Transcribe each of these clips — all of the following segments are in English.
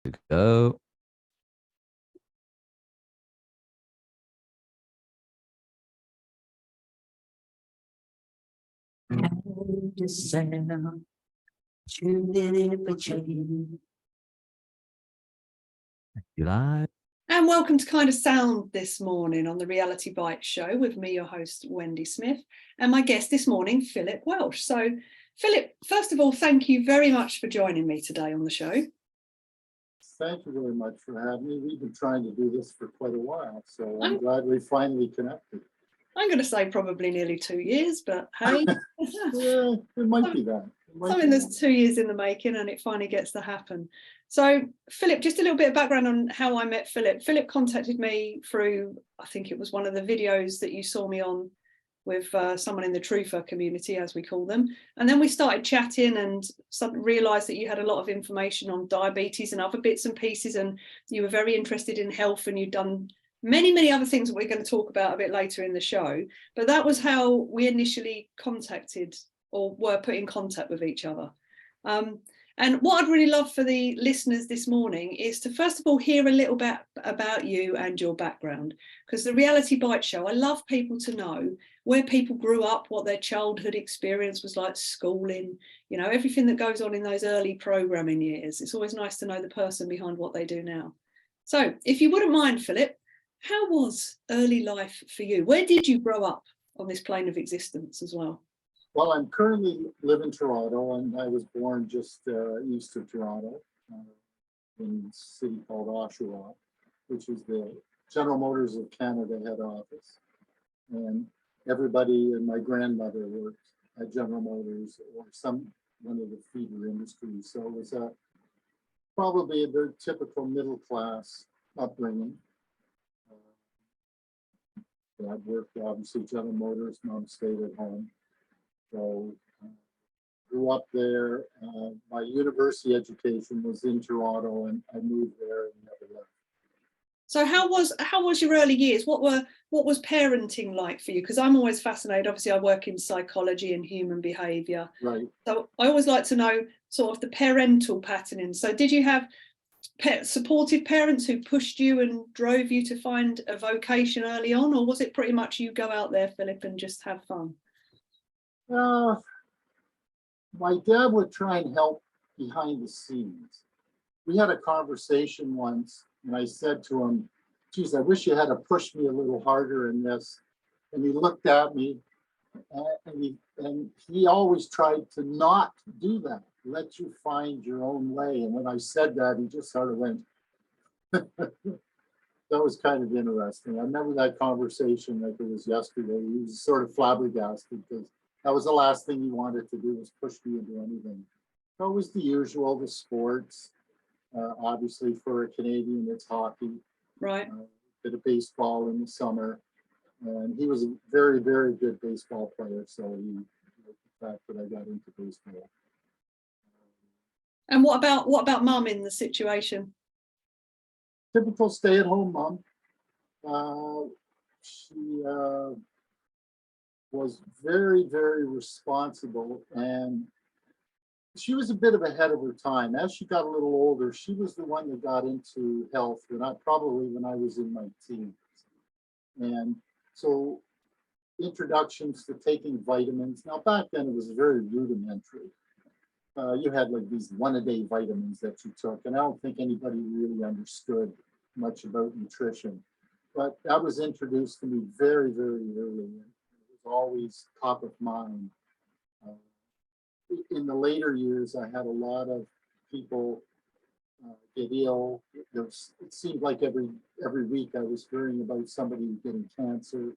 To go. Live. And welcome to Kindasound this morning on the Reality Bite Show with me, your host, Wendy Smith, and my guest this morning, Philip Welsh. So, Philip, first of all, thank you very much for joining me today on the show. Thank you very much for having me. We've been trying to do this for quite a while, so I'm glad we finally connected. I'm going to say probably nearly 2 years, but hey. Yeah, it might be that. Something that's 2 years in the making and it finally gets to happen. So, Philip, just a little bit of background on how I met Philip. Philip contacted me through, I think it was one of the videos that you saw me on with someone in the truther community, as we call them. And then we started chatting and realised that you had a lot of information on diabetes and other bits and pieces, and you were very interested in health, and you'd done many other things that we're going to talk about a bit later in the show. But that was how we initially contacted or were put in contact with each other. And what I'd really love for the listeners this morning is to first of all hear a little bit about you and your background, because the Reality Bite Show, I love people to know where people grew up, what their childhood experience was like, schooling, you know, everything that goes on in those early programming years. It's always nice to know the person behind what they do now. So if you wouldn't mind, Philip, how was early life for you? Where did you grow up on this plane of existence as well? Well, I'm currently live in Toronto, and I was born just east of Toronto in a city called Oshawa, which is the General Motors of Canada head office. And everybody and my grandmother worked at General Motors or one of the feeder industries. So it was probably a very typical middle class upbringing. Dad worked obviously General Motors, mom stayed at home. So grew up there. My university education was in Toronto, and I moved there and never left. So how was your early years? What was parenting like for you? Because I'm always fascinated. Obviously, I work in psychology and human behaviour. Right. So I always like to know sort of the parental patterning. So did you have supportive parents who pushed you and drove you to find a vocation early on, or was it pretty much you go out there, Philip, and just have fun? My dad would try and help behind the scenes. We had a conversation once, and I said to him, geez, I wish you had to push me a little harder in this. And he looked at me, and he always tried to not do that, let you find your own way. And when I said that, he just sort of went, that was kind of interesting. I remember that conversation like it was yesterday. He was sort of flabbergasted because that was the last thing he wanted to do, was push me into anything. So it was the usual, the sports. Obviously, for a Canadian, it's hockey. Right. Bit of baseball in the summer. And he was a very, very good baseball player. So he liked the fact that I got into baseball. And what about mum in the situation? Typical stay-at-home mom. She was very, very responsible, and she was a bit of ahead of her time. As she got a little older, she was the one that got into health, probably when I was in my teens. And so introductions to taking vitamins. Now, back then it was very rudimentary. You had like these one-a-day vitamins that you took, and I don't think anybody really understood much about nutrition. But that was introduced to me very, very early. It was always top of mind. In the later years, I had a lot of people get ill. It seemed like every week I was hearing about somebody getting cancer.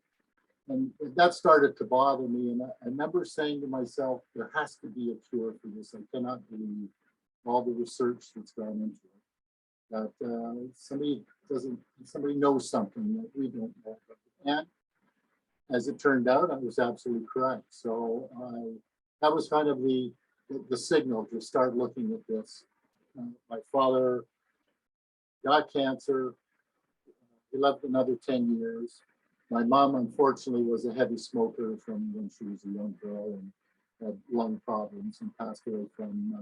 And that started to bother me. And I remember saying to myself, there has to be a cure for this. I cannot believe all the research that's gone into it. That somebody knows something that we don't know. And as it turned out, I was absolutely correct. So that was kind of the signal to start looking at this. My father got cancer. He lived another 10 years. My mom, unfortunately, was a heavy smoker from when she was a young girl and had lung problems and passed away from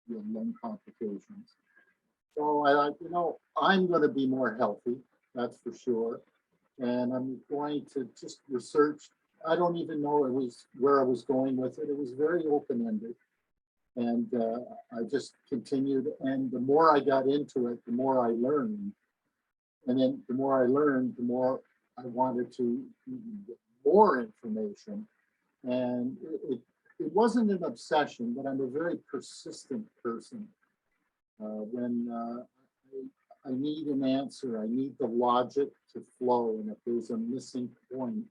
lung complications. So I'm going to be more healthy, that's for sure. And I'm going to just research. I don't even know it was where I was going with it. It was very open-ended. And I just continued. And the more I got into it, the more I learned. And then the more I learned, the more I wanted to get more information. And it wasn't an obsession, but I'm a very persistent person. When I need an answer, I need the logic to flow. And if there's a missing point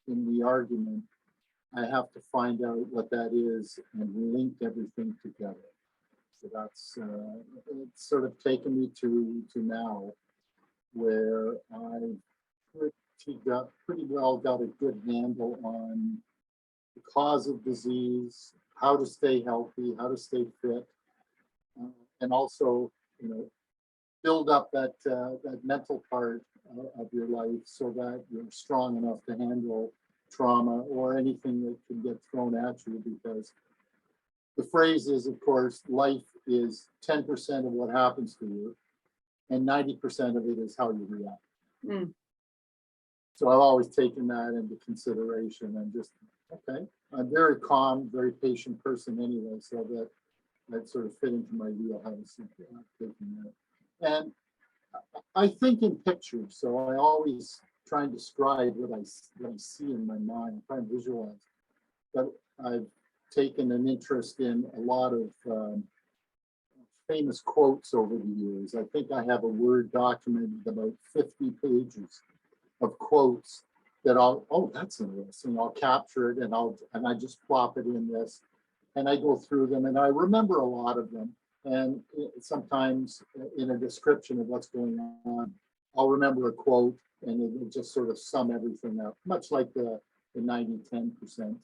in the argument, I have to find out what that is and link everything together. So that's it's sort of taken me to now, where I pretty well got a good handle on the cause of disease, how to stay healthy, how to stay fit, and also, build up that mental part of your life so that you're strong enough to handle trauma or anything that can get thrown at you. Because the phrase is, of course, life is 10% of what happens to you, and 90% of it is how you react. Mm. So I've always taken that into consideration and just, okay, I'm a very calm, very patient person anyway, so that sort of fit into my wheelhouse of taking that. And I think in pictures, so I always try and describe what I see in my mind, try and visualize. But I've taken an interest in a lot of famous quotes over the years. I think I have a Word document of about 50 pages of quotes that that's interesting. I'll capture it and I just plop it in this, and I go through them and I remember a lot of them. And sometimes in a description of what's going on, I'll remember a quote and it will just sort of sum everything up, much like the 90-10%.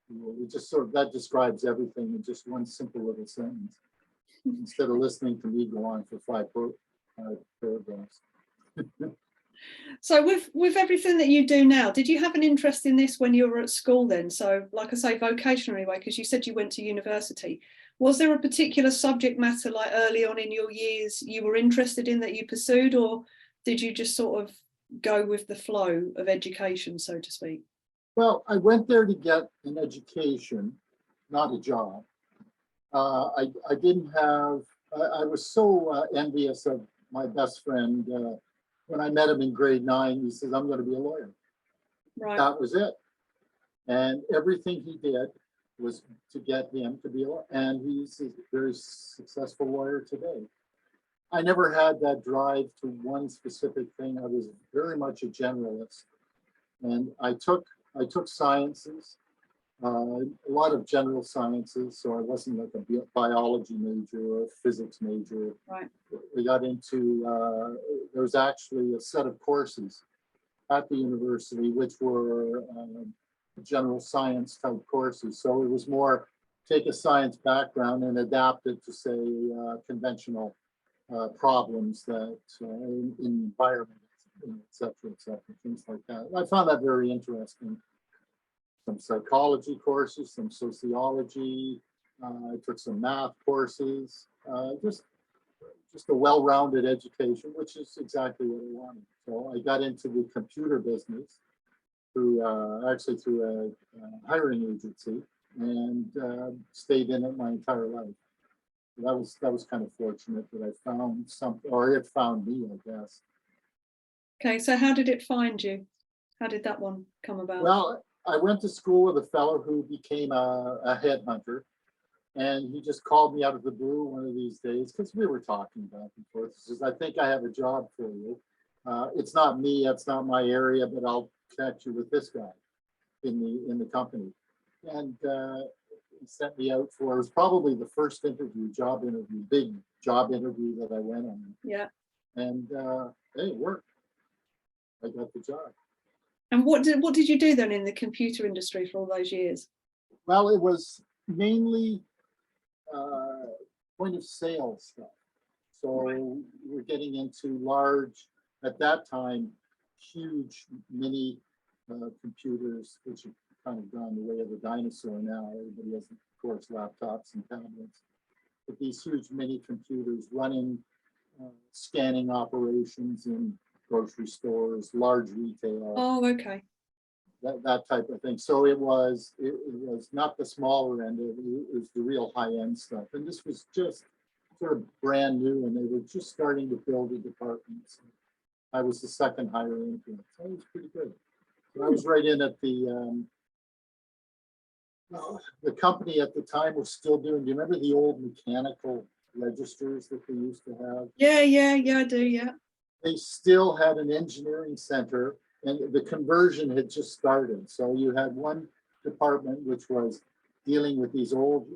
It just sort of, that describes everything in just one simple little sentence, instead of listening to me go on for five paragraphs. So with everything that you do now, did you have an interest in this when you were at school then? So like I say, vocational anyway, because you said you went to university. Was there a particular subject matter like early on in your years you were interested in that you pursued, or did you just sort of go with the flow of education, so to speak? Well, I went there to get an education, not a job. I didn't have, I was so envious of my best friend. When I met him in grade 9, he says, I'm going to be a lawyer. Right. That was it. And everything he did was to get him to be a lawyer. And he's a very successful lawyer today. I never had that drive to one specific thing. I was very much a generalist. And I took sciences, a lot of general sciences. So I wasn't like a biology major or a physics major. Right. We got into, there was actually a set of courses at the university, which were general science type courses. So it was more take a science background and adapt it to, say, conventional problems that in environment, et cetera, things like that. I found that very interesting. Some psychology courses, some sociology. I took some math courses. Just a well-rounded education, which is exactly what I wanted. So I got into the computer business through a hiring agency, and stayed in it my entire life. That was kind of fortunate that I found something, or it found me, I guess. Okay, so how did it find you? How did that one come about? Well, I went to school with a fellow who became a headhunter, and he just called me out of the blue one of these days because we were talking back and forth. He says, I think I have a job for you. It's not me, it's not my area, but I'll connect you with this guy in the company. And he sent me out for, it was probably the first job interview, big job interview that I went on. Yeah. And hey, it worked. I got the job. And what did you do then in the computer industry for all those years? Well, it was mainly point of sale stuff. So we're getting into large, at that time, huge mini computers, which have kind of gone the way of the dinosaur now. Everybody has, of course, laptops and tablets. But these huge mini computers running scanning operations in grocery stores, large retail, Oh, okay. that type of thing. So it was not the smaller end, it was the real high end stuff. And this was just sort of brand new, and they were just starting to build the departments. I was the second hire into it, so it was pretty good. So I was right in at the company at the time was still doing. Do you remember the old mechanical registers that they used to have? Yeah, I do. Yeah. They still had an engineering center, and the conversion had just started. So you had one department which was dealing with these old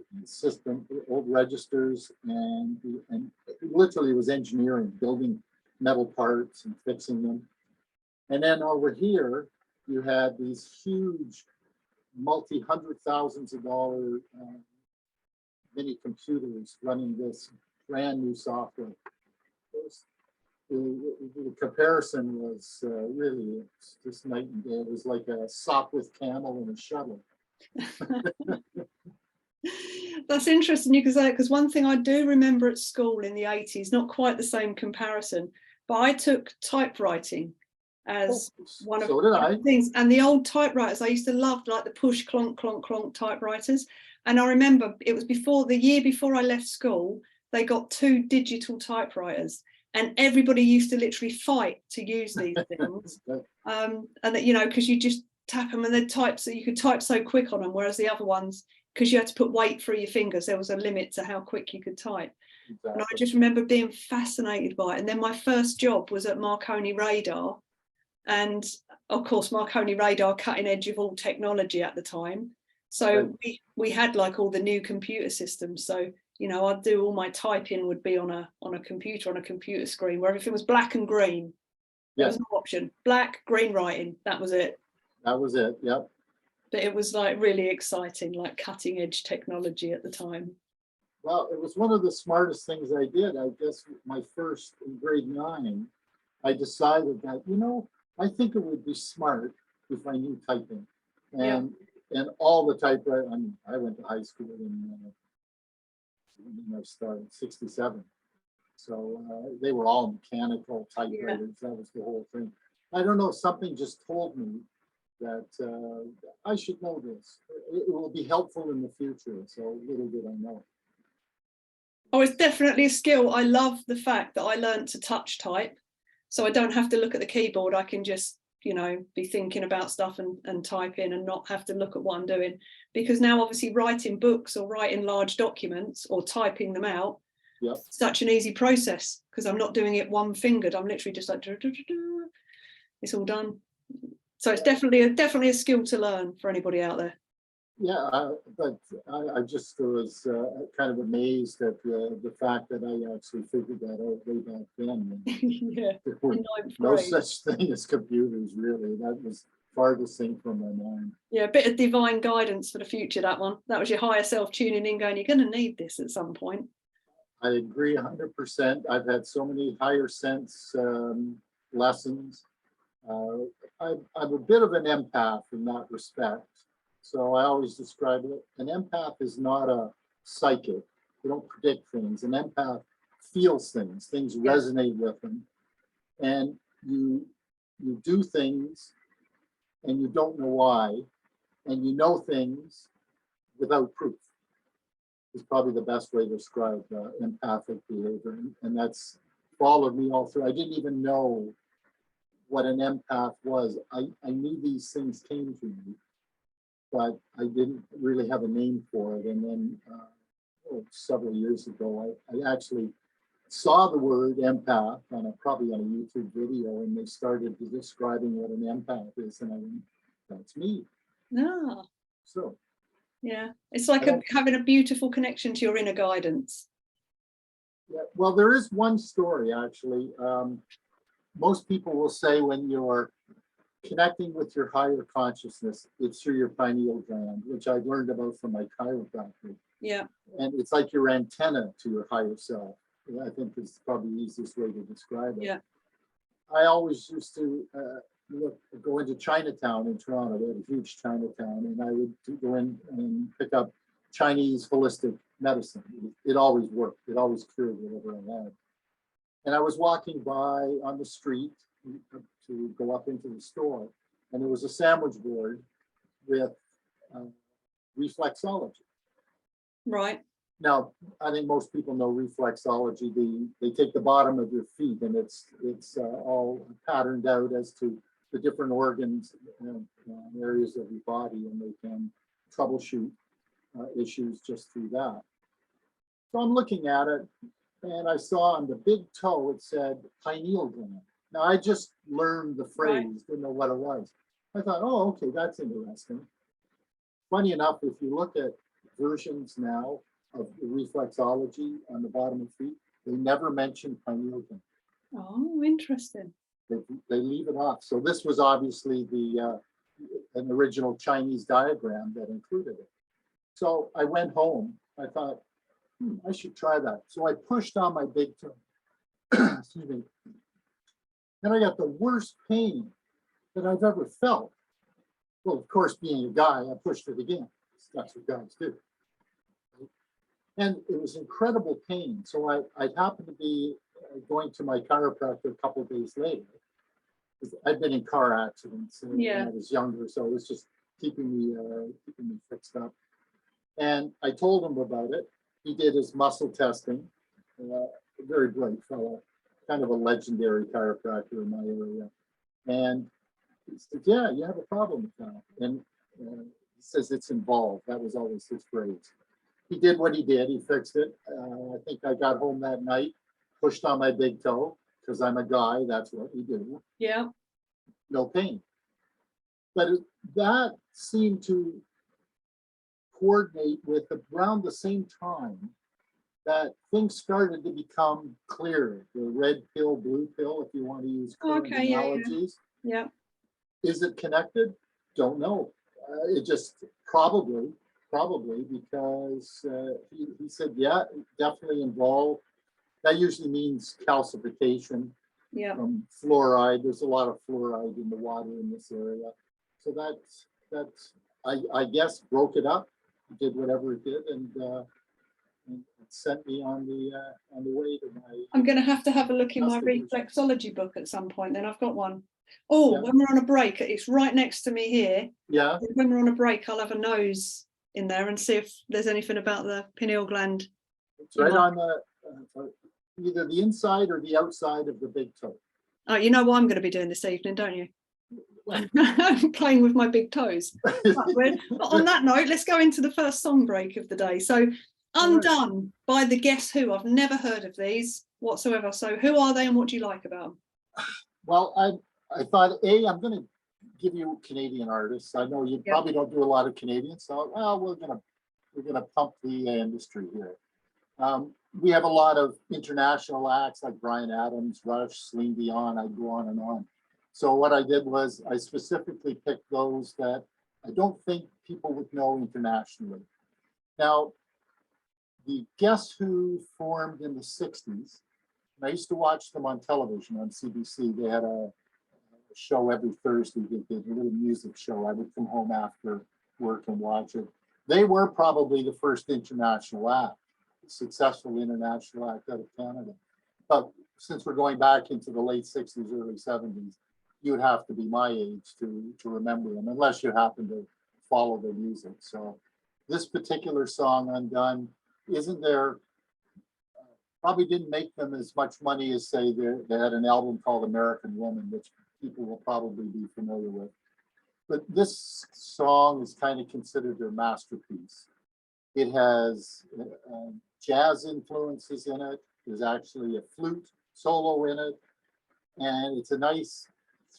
registers, and it literally was engineering, building metal parts and fixing them. And then over here, you had these huge multi-hundred thousands of dollar mini computers running this brand new software. The comparison was really just night and day. It was like a sock with camel and a shuttle. That's interesting you can say it, because one thing I do remember at school in the 80s, not quite the same comparison, but I took typewriting as one of the things. And the old typewriters, I used to love, like the push clonk, clonk, clonk typewriters. And I remember it was the year before I left school, they got 2 digital typewriters. And everybody used to literally fight to use these things. And that, you know, because you just tap them and they'd type, so you could type so quick on them, whereas the other ones, because you had to put weight through your fingers, there was a limit to how quick you could type. Exactly. And I just remember being fascinated by it. And then my first job was at Marconi Radar. And of course, Marconi Radar, cutting edge of all technology at the time. So we had like all the new computer systems. So, you know, I'd do all my typing would be on a computer screen where everything was black and green. There was no option. Black, green writing. That was it. That was it. Yep. But it was like really exciting, like cutting edge technology at the time. Well, it was one of the smartest things I did. I guess my first in grade 9, I decided that, you know, I think it would be smart if I knew typing. And all the typewriters, I went to high school when I started 67. So they were all mechanical typewriters. That was the whole thing. I don't know, something just told me that I should know this. It will be helpful in the future. So little did I know. Oh, it's definitely a skill. I love the fact that I learned to touch type. So I don't have to look at the keyboard. I can just, you know, be thinking about stuff and type in and not have to look at what I'm doing. Because now obviously writing books or writing large documents or typing them out, such an easy process, because I'm not doing it one fingered. I'm literally just like, it's all done. So it's definitely a skill to learn for anybody out there. Yeah, but I just was kind of amazed at the fact that I actually figured that out way back then. There were no such thing as computers, really. That was farthest thing from my mind. Yeah, a bit of divine guidance for the future, that one. That was your higher self tuning in, going, you're going to need this at some point. I agree 100%. I've had so many higher sense lessons. I'm a bit of an empath in that respect. So I always describe it. An empath is not a psychic. They don't predict things. An empath feels things. Things resonate with them. And you do things and you don't know why. And you know things without proof. Is probably the best way to describe empathic behavior. And that's followed me all through. I didn't even know what an empath was. I knew these things came to me, but I didn't really have a name for it. And then several years ago, I actually saw the word empath probably on a YouTube video, and they started describing what an empath is, and I went, that's me. No. So. Yeah, it's like having a beautiful connection to your inner guidance. Yeah, well, there is one story, actually. Most people will say when you're connecting with your higher consciousness, it's through your pineal gland, which I've learned about from my chiropractor. Yeah. And it's like your antenna to your higher self. I think is probably the easiest way to describe it. Yeah. I always used to go into Chinatown in Toronto. They had a huge Chinatown, and I would go in and pick up Chinese holistic medicine. It always worked. It always cured whatever I had. And I was walking by on the street to go up into the store, and there was a sandwich board with reflexology. Right. Now, I think most people know reflexology. They take the bottom of your feet, and it's all patterned out as to the different organs and areas of your body, and they can troubleshoot issues just through that. So I'm looking at it, and I saw on the big toe it said pineal gland. Now I just learned the phrase, right. Didn't know what it was. I thought, oh, okay, that's interesting. Funny enough, if you look at versions now of the reflexology on the bottom of feet, they never mention pineal gland. Oh, interesting. They leave it off. So this was obviously an original Chinese diagram that included it. So I went home. I thought, I should try that. So I pushed on my big toe. Excuse me. Then I got the worst pain that I've ever felt. Well, of course, being a guy, I pushed it again. That's what guys do. And it was incredible pain. So I happened to be going to my chiropractor a couple of days later. I'd been in car accidents when I was younger, so it was just keeping me fixed up. And I told him about it. He did his muscle testing. A very bright fellow, kind of a legendary chiropractor in my area. And he said, "Yeah, you have a problem with that." And he says it's involved. That was always his phrase. He did what he did. He fixed it. I think I got home that night, pushed on my big toe, because I'm a guy. That's what we do. Yeah. No pain. But that seemed to coordinate with around the same time that things started to become clear. The red pill, blue pill, if you want to use current analogies. Yeah. Is it connected? Don't know. It just probably because he said, yeah, definitely involved. That usually means calcification from fluoride. There's a lot of fluoride in the water in this area. So that's I guess broke it up, did whatever it did, and it sent me on the way to my. I'm going to have a look in my reflexology book at some point. Then I've got one. Oh, when we're on a break, it's right next to me here. Yeah. When we're on a break, I'll have a nose in there and see if there's anything about the pineal gland. It's right on the either the inside or the outside of the big toe. Oh, you know what I'm going to be doing this evening, don't you? I'm playing with my big toes. But on that note, let's go into the first song break of the day. So, Undone by the Guess Who. I've never heard of these whatsoever. So, who are they and what do you like about them? Well, I thought, I'm going to give you Canadian artists. I know you probably don't do a lot of Canadian, so we're gonna pump the industry here. We have a lot of international acts like Bryan Adams, Rush, Celine Dion. I go on and on. So what I did was I specifically picked those that I don't think people would know internationally. Now, the Guess Who formed in the 60s. And I used to watch them on television on CBC. They had a show every Thursday. They did a little music show. I would come home after work and watch it. They were probably the first international act, successful international act out of Canada. But since we're going back into the late 60s, early 70s, you would have to be my age to remember them, unless you happen to follow their music. So this particular song, Undone, isn't there, probably didn't make them as much money as, say, they had an album called American Woman, which people will probably be familiar with. But this song is kind of considered their masterpiece. It has jazz influences in it. There's actually a flute solo in it. And it's a nice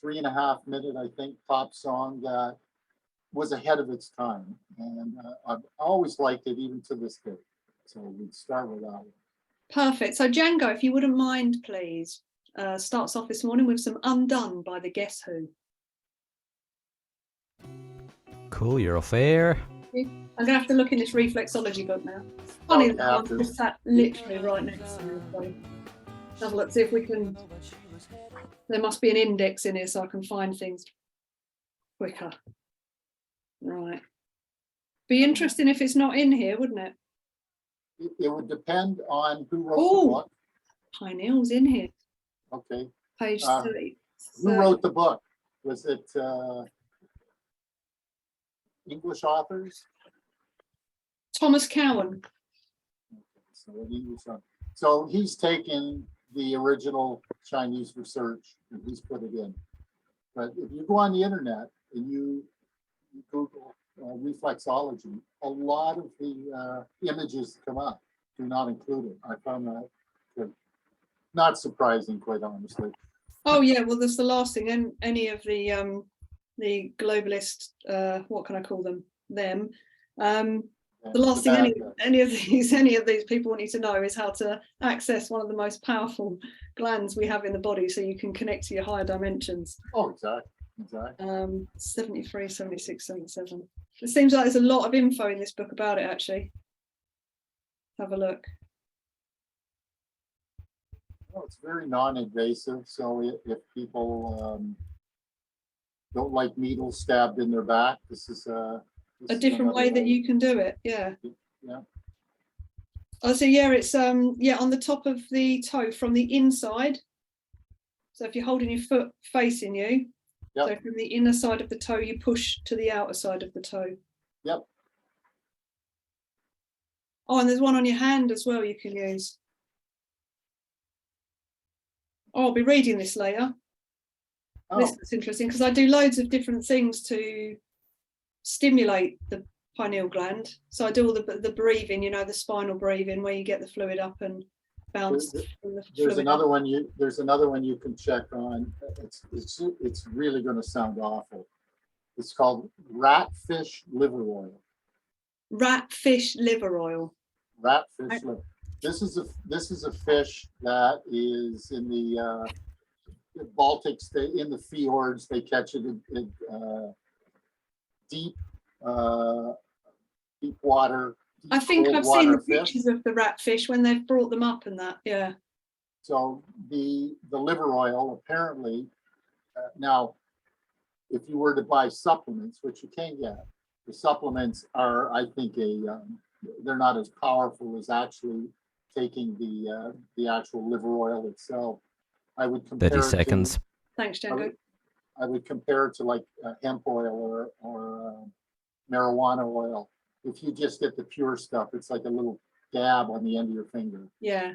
3.5 minute, I think, pop song that was ahead of its time. And I've always liked it, even to this day. So we'd start with that one. Perfect. So Django, if you wouldn't mind, please, starts off this morning with some Undone by the Guess Who. Cool, you're off air. I'm going to have to look in this reflexology book now. Funny that I'm just sat literally right next to me. So have a look, see if we can. There must be an index in here so I can find things quicker. Right. Be interesting if it's not in here, wouldn't it? It would depend on who wrote the book. Pineal's in here. Okay. Page Uh, 30. Who wrote the book? Was it English authors? Thomas Cowan. Okay, so an English author. So he's taken the original Chinese research and he's put it in. But if you go on the internet and you Google reflexology, a lot of the images that come up do not include it. I found that not surprising, quite honestly. Oh yeah, well that's the last thing. And any of the globalist, what can I call them? The last thing any of these people want you to know is how to access one of the most powerful glands we have in the body, so you can connect to your higher dimensions. Oh, exactly. 73, 76, 77. It seems like there's a lot of info in this book about it, actually. Have a look. Well, it's very non-invasive, so if people don't like needles stabbed in their back, this is a different way that you can do it. Yeah. Yeah. Oh, so yeah, it's on the top of the toe from the inside. So if you're holding your foot facing you, so from the inner side of the toe, you push to the outer side of the toe. Yep. Oh, and there's one on your hand as well you can use. Oh, I'll be reading this later. Oh. This is interesting because I do loads of different things to stimulate the pineal gland. So I do all the breathing, the spinal breathing where you get the fluid up and bounce. There's another one you can check on. It's really going to sound awful. It's called ratfish liver oil. Ratfish liver oil. Ratfish liver. This is a fish that is in the Baltic state, in the fjords. They catch it in deep water. I think I've seen the pictures of the ratfish when they've brought them up and that. Yeah. So the liver oil apparently now, if you were to buy supplements, which you can get, the supplements are, I think, they're not as powerful as actually taking the actual liver oil itself. I would compare 30 seconds. Thanks, Django. I would compare it to like hemp oil or marijuana oil. If you just get the pure stuff, it's like a little dab on the end of your finger. Yeah.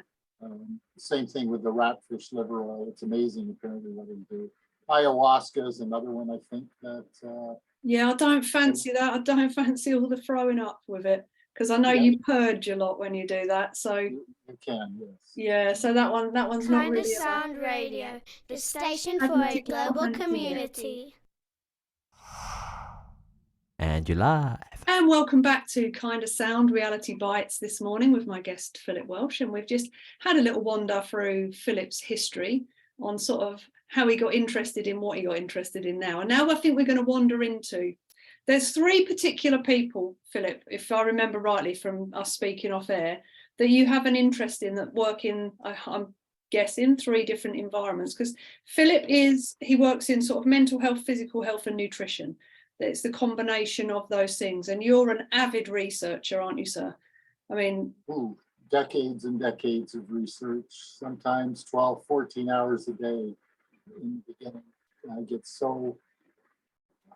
Same thing with the ratfish liver oil. It's amazing, apparently, what they do. Ayahuasca is another one, I think that. Yeah, I don't fancy that. I don't fancy all the throwing up with it because I know you purge a lot when you do that. So you can, yes. Yeah, so that one's not really. Kindasound Radio, the station for a global community. And you're live. And welcome back to Kindasound Reality Bites this morning with my guest Philip Welsh, and we've just had a little wander through Philip's history on sort of how he got interested in what he got interested in now. And now I think we're going to wander into. There's three particular people, Philip, if I remember rightly from us speaking off air, that you have an interest in that work in, I'm guessing, three different environments. Because Philip he works in sort of mental health, physical health, and nutrition. It's the combination of those things. And you're an avid researcher, aren't you, sir? I mean, decades and decades of research, sometimes 12, 14 hours a day in the beginning. I get so,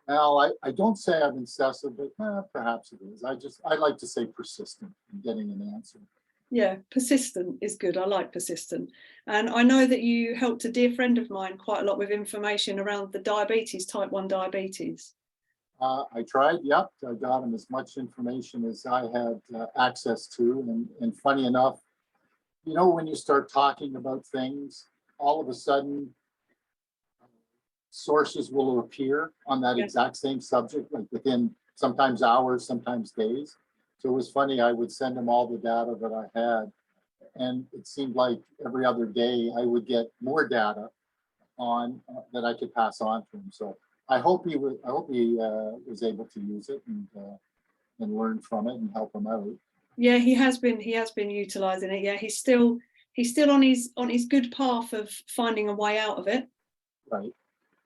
well, I don't say I'm incessive, but perhaps it is. I like to say persistent in getting an answer. Yeah, persistent is good. I like persistent. And I know that you helped a dear friend of mine quite a lot with information around the diabetes, type 1 diabetes. I tried, yep. I got him as much information as I had access to. And funny enough, when you start talking about things, all of a sudden, sources will appear on that exact same subject, like within sometimes hours, sometimes days. So it was funny, I would send him all the data that I had. And it seemed like every other day I would get more data on that I could pass on to him. So I hope he was able to use it and learn from it and help him out. Yeah, he has been utilizing it. Yeah, he's still on his good path of finding a way out of it. Right.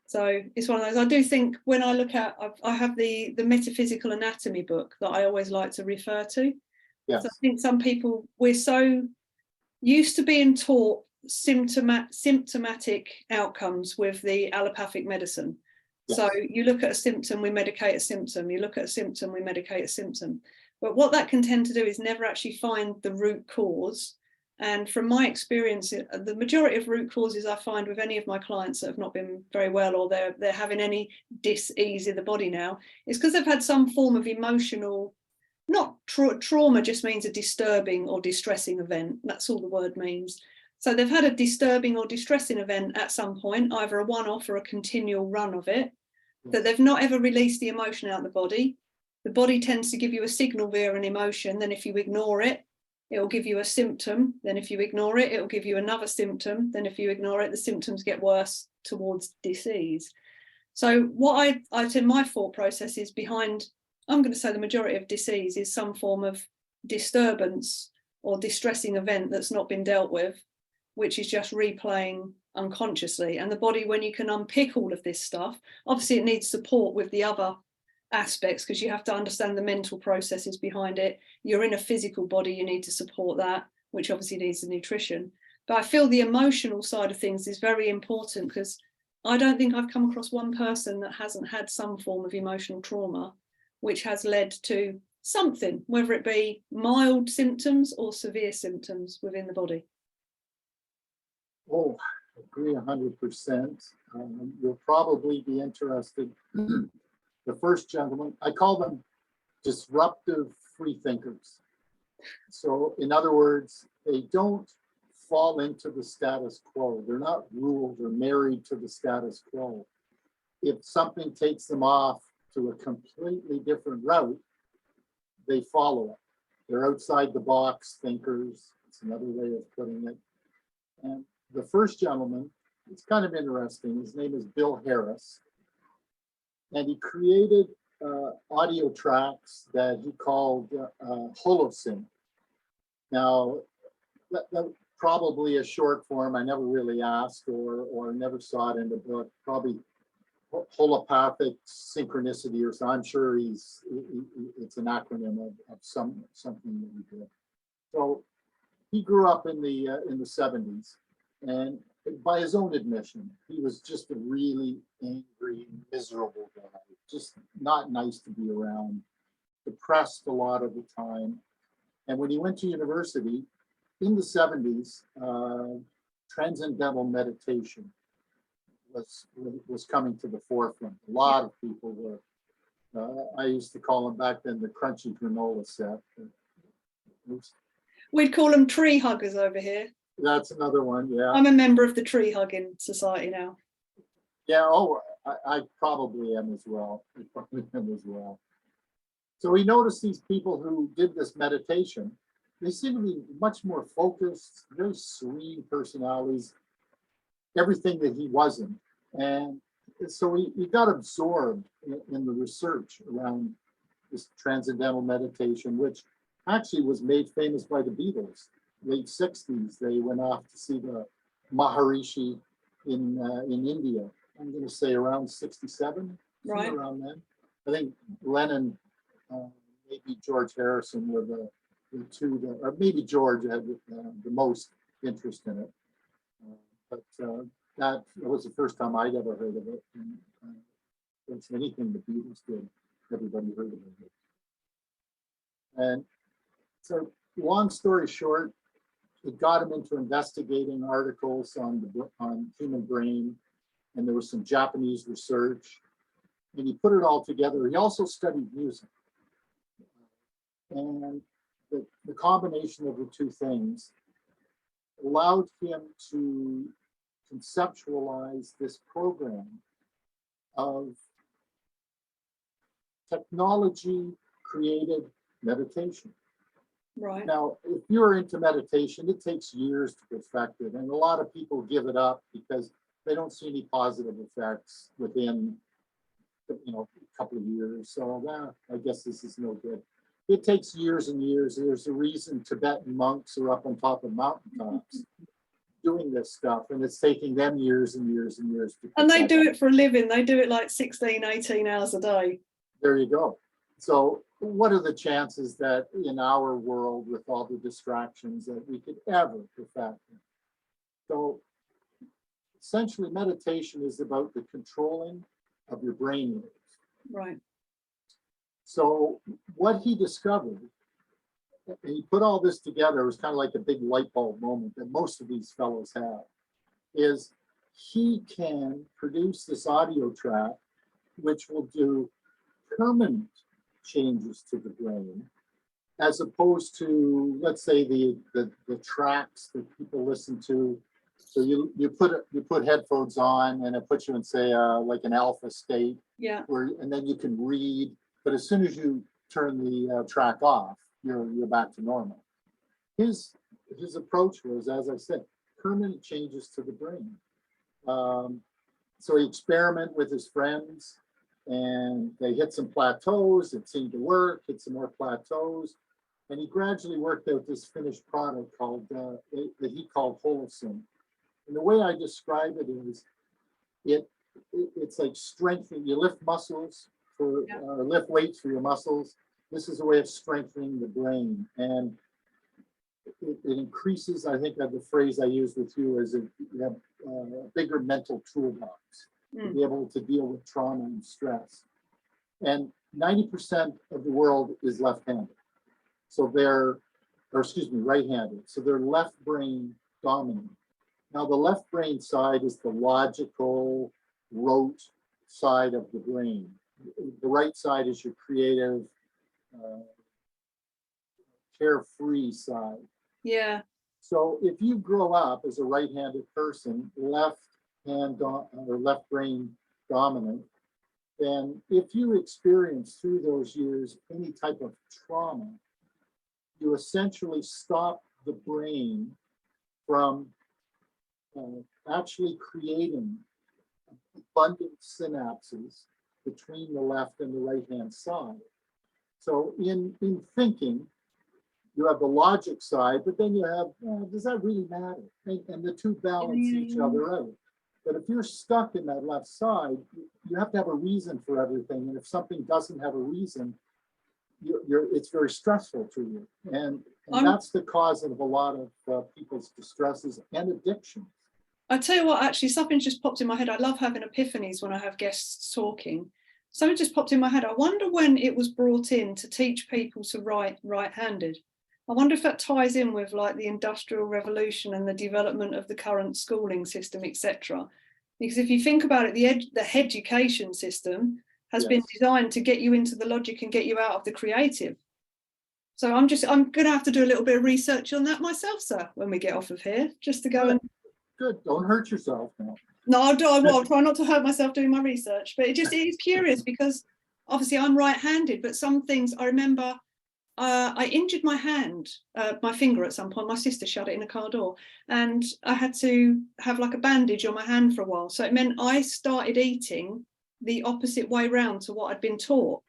So it's one of those. I do think when I look at, I have the metaphysical anatomy book that I always like to refer to. Yes. So I think some people, we're so used to being taught symptomatic outcomes with the allopathic medicine. Yes. So you look at a symptom, we medicate a symptom. You look at a symptom, we medicate a symptom. But what that can tend to do is never actually find the root cause. And from my experience, the majority of root causes I find with any of my clients that have not been very well, or they're having any dis-ease in the body now, is because they've had some form of emotional, not trauma just means a disturbing or distressing event. That's all the word means. So they've had a disturbing or distressing event at some point, either a one-off or a continual run of it, that they've not ever released the emotion out of the body. The body tends to give you a signal via an emotion. Then if you ignore it, it'll give you a symptom. Then if you ignore it, it'll give you another symptom. Then if you ignore it, the symptoms get worse towards disease. So what I say my thought process is behind, I'm going to say the majority of disease is some form of disturbance or distressing event that's not been dealt with, which is just replaying unconsciously. And the body, when you can unpick all of this stuff, obviously it needs support with the other aspects, because you have to understand the mental processes behind it. You're in a physical body, you need to support that, which obviously needs the nutrition. But I feel the emotional side of things is very important, because I don't think I've come across one person that hasn't had some form of emotional trauma, which has led to something, whether it be mild symptoms or severe symptoms within the body. Oh, agree 100%. You'll probably be interested. The first gentleman, I call them disruptive free thinkers. So in other words, they don't fall into the status quo. They're not ruled or married to the status quo. If something takes them off to a completely different route, they follow it. They're outside the box thinkers. It's another way of putting it. And the first gentleman, it's kind of interesting. His name is Bill Harris. And he created audio tracks that he called Holosynth. Now, that probably a short form. I never really asked or never saw it in the book. Probably holopathic synchronicity or so. I'm sure it's an acronym of something that he did. So he grew up in the 70s, and by his own admission, he was just a really angry, miserable guy, just not nice to be around, depressed a lot of the time. And when he went to university in the 70s, transcendental meditation was coming to the forefront. A lot of people were, I used to call them back then the crunchy granola set. We'd call them tree huggers over here. That's another one, yeah. I'm a member of the tree hugging society now. Yeah, oh, I probably am as well. I probably am as well. So he noticed these people who did this meditation, they seem to be much more focused, very serene personalities, everything that he wasn't. And so he got absorbed in the research around this transcendental meditation, which actually was made famous by the Beatles. Late 60s, they went off to see the Maharishi in India. I'm going to say around 67, right around then. I think Lennon, maybe George Harrison were the two that, or maybe George had the most interest in it. But that was the first time I'd ever heard of it. And it's anything the Beatles did, everybody heard of it. And so, long story short, it got him into investigating articles on human brain, and there was some Japanese research, and he put it all together. He also studied music, and the combination of the two things allowed him to conceptualize this program of technology-created meditation. right Now, if you're into meditation, it takes years to perfect it. And a lot of people give it up because they don't see any positive effects within, a couple of years. So I guess this is no good. It takes years and years. There's a reason Tibetan monks are up on top of mountaintops doing this stuff. And it's taking them years and years and years to and they do it for a living. They do it like 16, 18 hours a day. There you go. So what are the chances that in our world, with all the distractions, that we could ever perfect it? So essentially meditation is about the controlling of your brain waves. Right. So what he discovered, and he put all this together, it was kind of like a big light bulb moment that most of these fellows have, is he can produce this audio track which will do permanent changes to the brain, as opposed to, let's say, the tracks that people listen to. So you put headphones on and it puts you in, say, like an alpha state, Yeah. and then you can read. But as soon as you turn the track off, you're back to normal. His approach was, as I said, permanent changes to the brain. So he experimented with his friends, and they hit some plateaus. It seemed to work. Hit some more plateaus, and he gradually worked out this finished product called that he called Holocene. And the way I describe it is, it's like strengthening. You lift muscles lift weights for your muscles. This is a way of strengthening the brain, and it increases. I think that the phrase I use with you is you have a bigger mental toolbox to be able to deal with trauma and stress. And 90% of the world is left-handed, right-handed. So they're left brain dominant. Now, the left brain side is the logical, rote side of the brain. The right side is your creative, carefree side. Yeah. So if you grow up as a right-handed person, left brain dominant, then if you experience through those years any type of trauma, you essentially stop the brain from actually creating abundant synapses between the left and the right-hand side. So in thinking, you have the logic side, but then you have, does that really matter? And the two balance each other out. But if you're stuck in that left side, you have to have a reason for everything. And if something doesn't have a reason, it's very stressful to you. And that's the cause of a lot of people's distresses and addictions. I tell you what, actually, something just popped in my head. I love having epiphanies when I have guests talking. Something just popped in my head. I wonder when it was brought in to teach people to write right-handed. I wonder if that ties in with like the Industrial Revolution and the development of the current schooling system, etc. Because if you think about it, the education system has been designed to get you into the logic and get you out of the creative. So I'm going to have to do a little bit of research on that myself, sir, when we get off of here, just to go and. Good. Don't hurt yourself now. No, I will try not to hurt myself doing my research, but it is curious because obviously I'm right-handed, but some things I remember. I injured my hand, my finger at some point. My sister shut it in a car door, and I had to have like a bandage on my hand for a while. So it meant I started eating the opposite way round to what I'd been taught.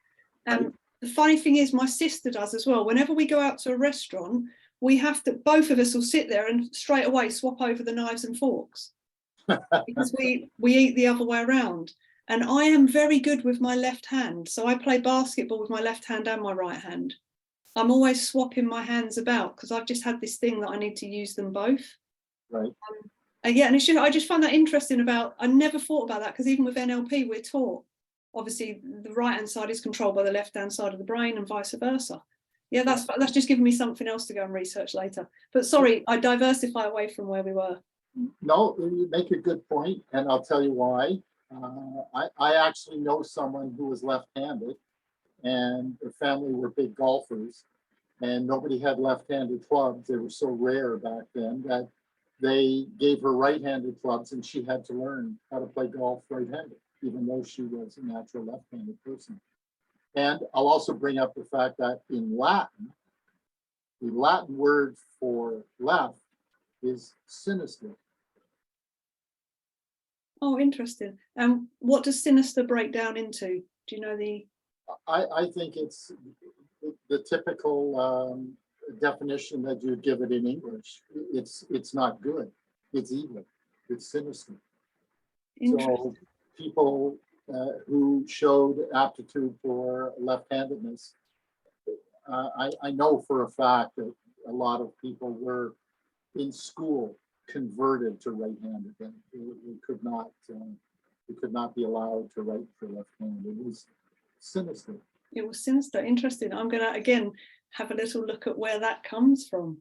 And the funny thing is, my sister does as well. Whenever we go out to a restaurant, we have to, both of us will sit there and straight away swap over the knives and forks because we eat the other way around. And I am very good with my left hand. So I play basketball with my left hand and my right hand. I'm always swapping my hands about because I've just had this thing that I need to use them both. Right. And I just find that interesting I never thought about that because even with NLP, we're taught, obviously, the right-hand side is controlled by the left-hand side of the brain and vice versa. Yeah, that's just giving me something else to go and research later. But sorry, I diversify away from where we were. No, you make a good point, and I'll tell you why. I actually know someone who was left-handed, and their family were big golfers, and nobody had left-handed clubs. They were so rare back then that they gave her right-handed clubs, and she had to learn how to play golf right-handed, even though she was a natural left-handed person. And I'll also bring up the fact that in Latin, the Latin word for left is sinister. Oh, interesting. And what does sinister break down into? Do you know the... I think it's the typical definition that you'd give it in English. It's not good. It's evil. It's sinister. So people who showed aptitude for left-handedness, I know for a fact that a lot of people were in school converted to right-handed. It could not be allowed to write for left-handed. It was sinister. It was sinister. Interesting. I'm going to again have a little look at where that comes from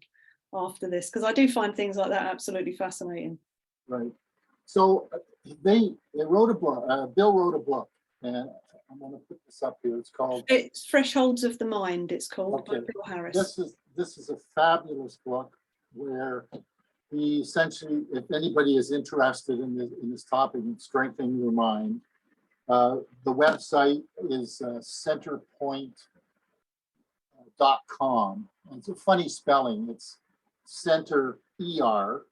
after this, because I do find things like that absolutely fascinating. Right. So they wrote a book. Bill wrote a book, and I'm going to put this up here. It's Thresholds of the Mind. It's called, by Okay. Bill Harris. This is a fabulous book where he essentially, if anybody is interested in this topic and strengthening your mind, the website is centerpoint.com. It's a funny spelling. It's center ER,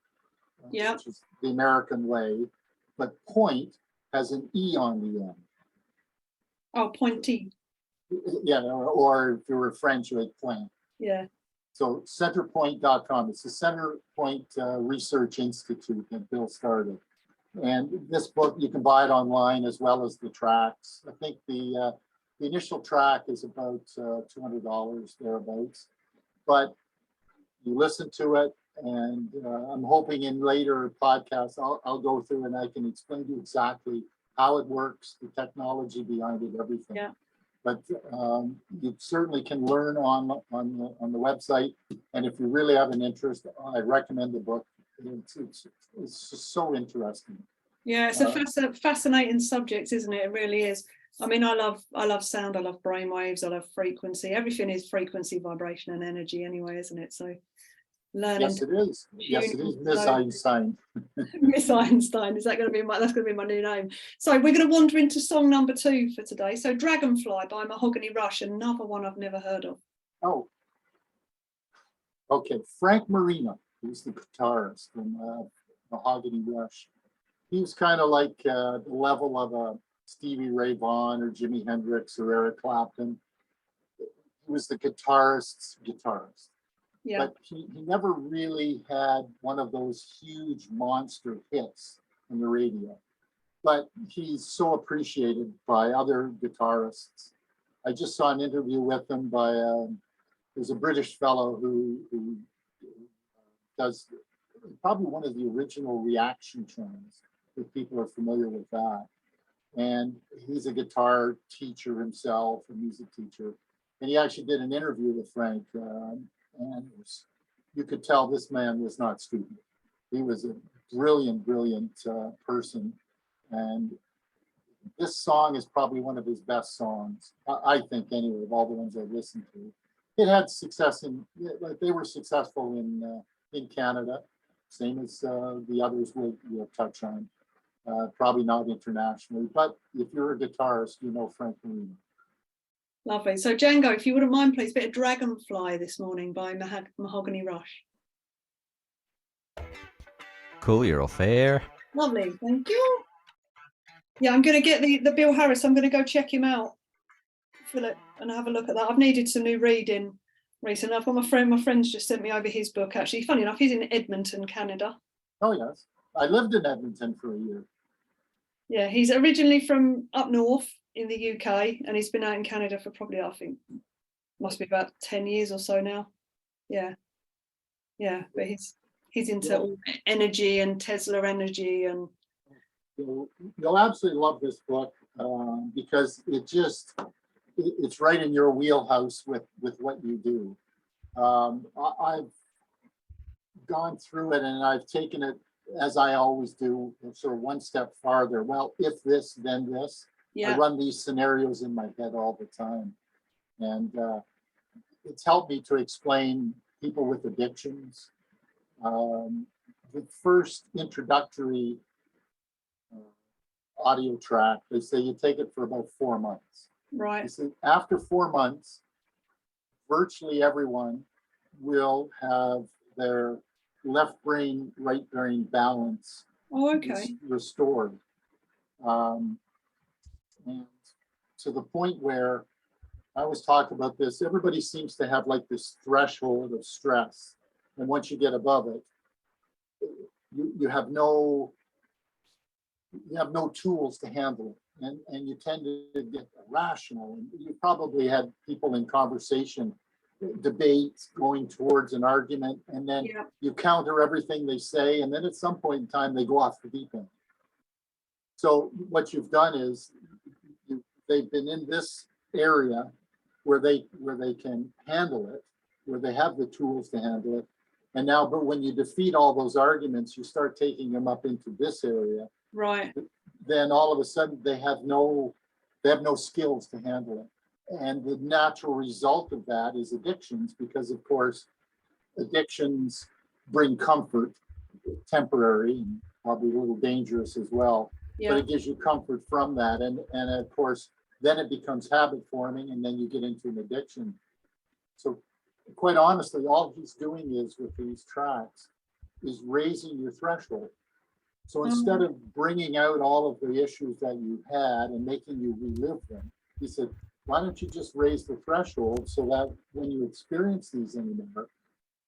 Yeah. which is the American way, but point has an E on the end. Oh, pointy. Yeah, or if you were French, you would point. Yeah. So centerpoint.com. It's the Centerpoint Research Institute that Bill started. And this book, you can buy it online as well as the tracks. I think the initial track is about $200 thereabouts. But you listen to it, and I'm hoping in later podcasts, I'll go through and I can explain to you exactly how it works, the technology behind it, everything. Yeah. But you certainly can learn on the website. And if you really have an interest, I recommend the book. It's just so interesting. Yeah, it's a fascinating subject, isn't it? It really is. I mean, I love sound, I love brainwaves, I love frequency. Everything is frequency, vibration, and energy anyway, isn't it? So learning. Yes, it is. Yes, it is. Miss Einstein. Miss Einstein. Is that going to be that's going to be my new name? So we're going to wander into song number 2 for today. So Dragonfly by Mahogany Rush, another one I've never heard of. Oh. Okay, Frank Marino, who's the guitarist from Mahogany Rush. He was kind of like the level of a Stevie Ray Vaughan or Jimi Hendrix or Eric Clapton. He was the guitarist's guitarist. Yeah. But he never really had one of those huge monster hits on the radio. But he's so appreciated by other guitarists. I just saw an interview with him by there's a British fellow who does probably one of the original reaction channels, if people are familiar with that. And he's a guitar teacher himself, a music teacher. And he actually did an interview with Frank. And you could tell this man was not stupid. He was a brilliant person. And this song is probably one of his best songs, I think, anyway, of all the ones I've listened to. It had success they were successful in Canada, same as the others we'll touch on. Probably not internationally, but if you're a guitarist, you know Frank Marino. Lovely. So Django, if you wouldn't mind, please, a bit of Dragonfly this morning by Mahogany Rush. Cool, you're off air. Lovely, thank you. Yeah, I'm going to get the Bill Harris. I'm going to go check him out, Philip, and have a look at that. I've needed some new reading recently. I've got my friend's just sent me over his book, actually. Funny enough, he's in Edmonton, Canada. Oh, yes. I lived in Edmonton for a year. Yeah, he's originally from up north in the UK, and he's been out in Canada for probably, I think, must be about 10 years or so now. Yeah, but he's into all energy and Tesla energy, and you'll absolutely love this book because it's right in your wheelhouse with what you do. I've gone through it and I've taken it, as I always do, sort of one step farther. Well, if this, then this. yeah. I run these scenarios in my head all the time. And it's helped me to explain people with addictions. The first introductory audio track, they say you take it for about 4 months. Right. They say after 4 months, virtually everyone will have their left brain, right brain balance restored. And to the point where I always talk about this, everybody seems to have like this threshold of stress. And once you get above it, you have no tools to handle it. And you tend to get irrational. And you probably had people in conversation debate going towards an argument, and then Yeah. you counter everything they say, and then at some point in time they go off the deep end. So what you've done is they've been in this area where they can handle it, where they have the tools to handle it. And now, but when you defeat all those arguments, you start taking them up into this area. Right. Then all of a sudden they have no skills to handle it. And the natural result of that is addictions, because of course, addictions bring comfort, temporary, and probably a little dangerous as well. Yeah. But it gives you comfort from that. And of course, then it becomes habit forming, and then you get into an addiction. So quite honestly, all he's doing is with these tracks is raising your threshold. So instead of bringing out all of the issues that you had and making you relive them, he said, why don't you just raise the threshold so that when you experience these anymore,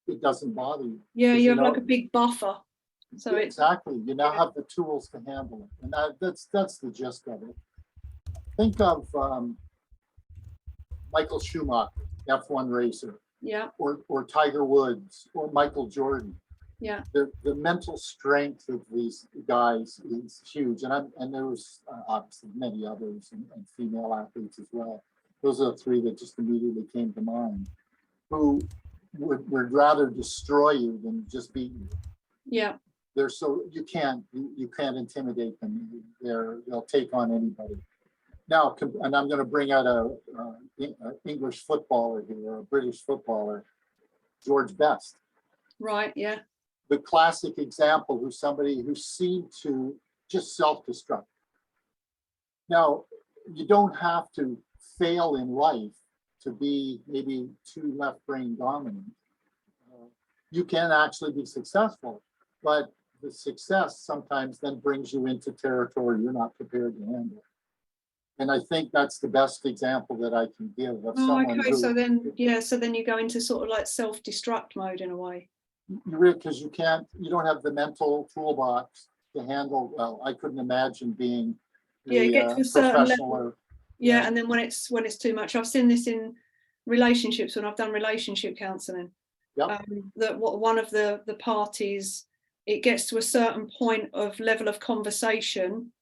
it doesn't bother you. Yeah, you have know, like a big buffer. So it's exactly. You now have the tools to handle it. And that's the gist of it. Think of Michael Schumacher, F1 racer, yeah, or Tiger Woods, or Michael Jordan. yeah, The mental strength of these guys is huge. And there was obviously many others and female athletes as well. Those are the three that just immediately came to mind, who would rather destroy you than just beat you. yeah. They're so you can't intimidate them. They'll take on anybody. Now, and I'm going to bring out a English footballer here, a British footballer, George Best. Right, yeah. The classic example who's somebody who seemed to just self-destruct. Now, you don't have to fail in life to be maybe too left brain dominant. You can actually be successful, but the success sometimes then brings you into territory you're not prepared to handle. And I think that's the best example that I can give of someone okay. who, So then you go into sort of like self-destruct mode in a way. Because you don't have the mental toolbox to handle. Well, I couldn't imagine being It gets to a certain level. Yeah, and then when it's too much, I've seen this in relationships when I've done relationship counselling. Yep. That one of the parties, it gets to a certain point of level of conversation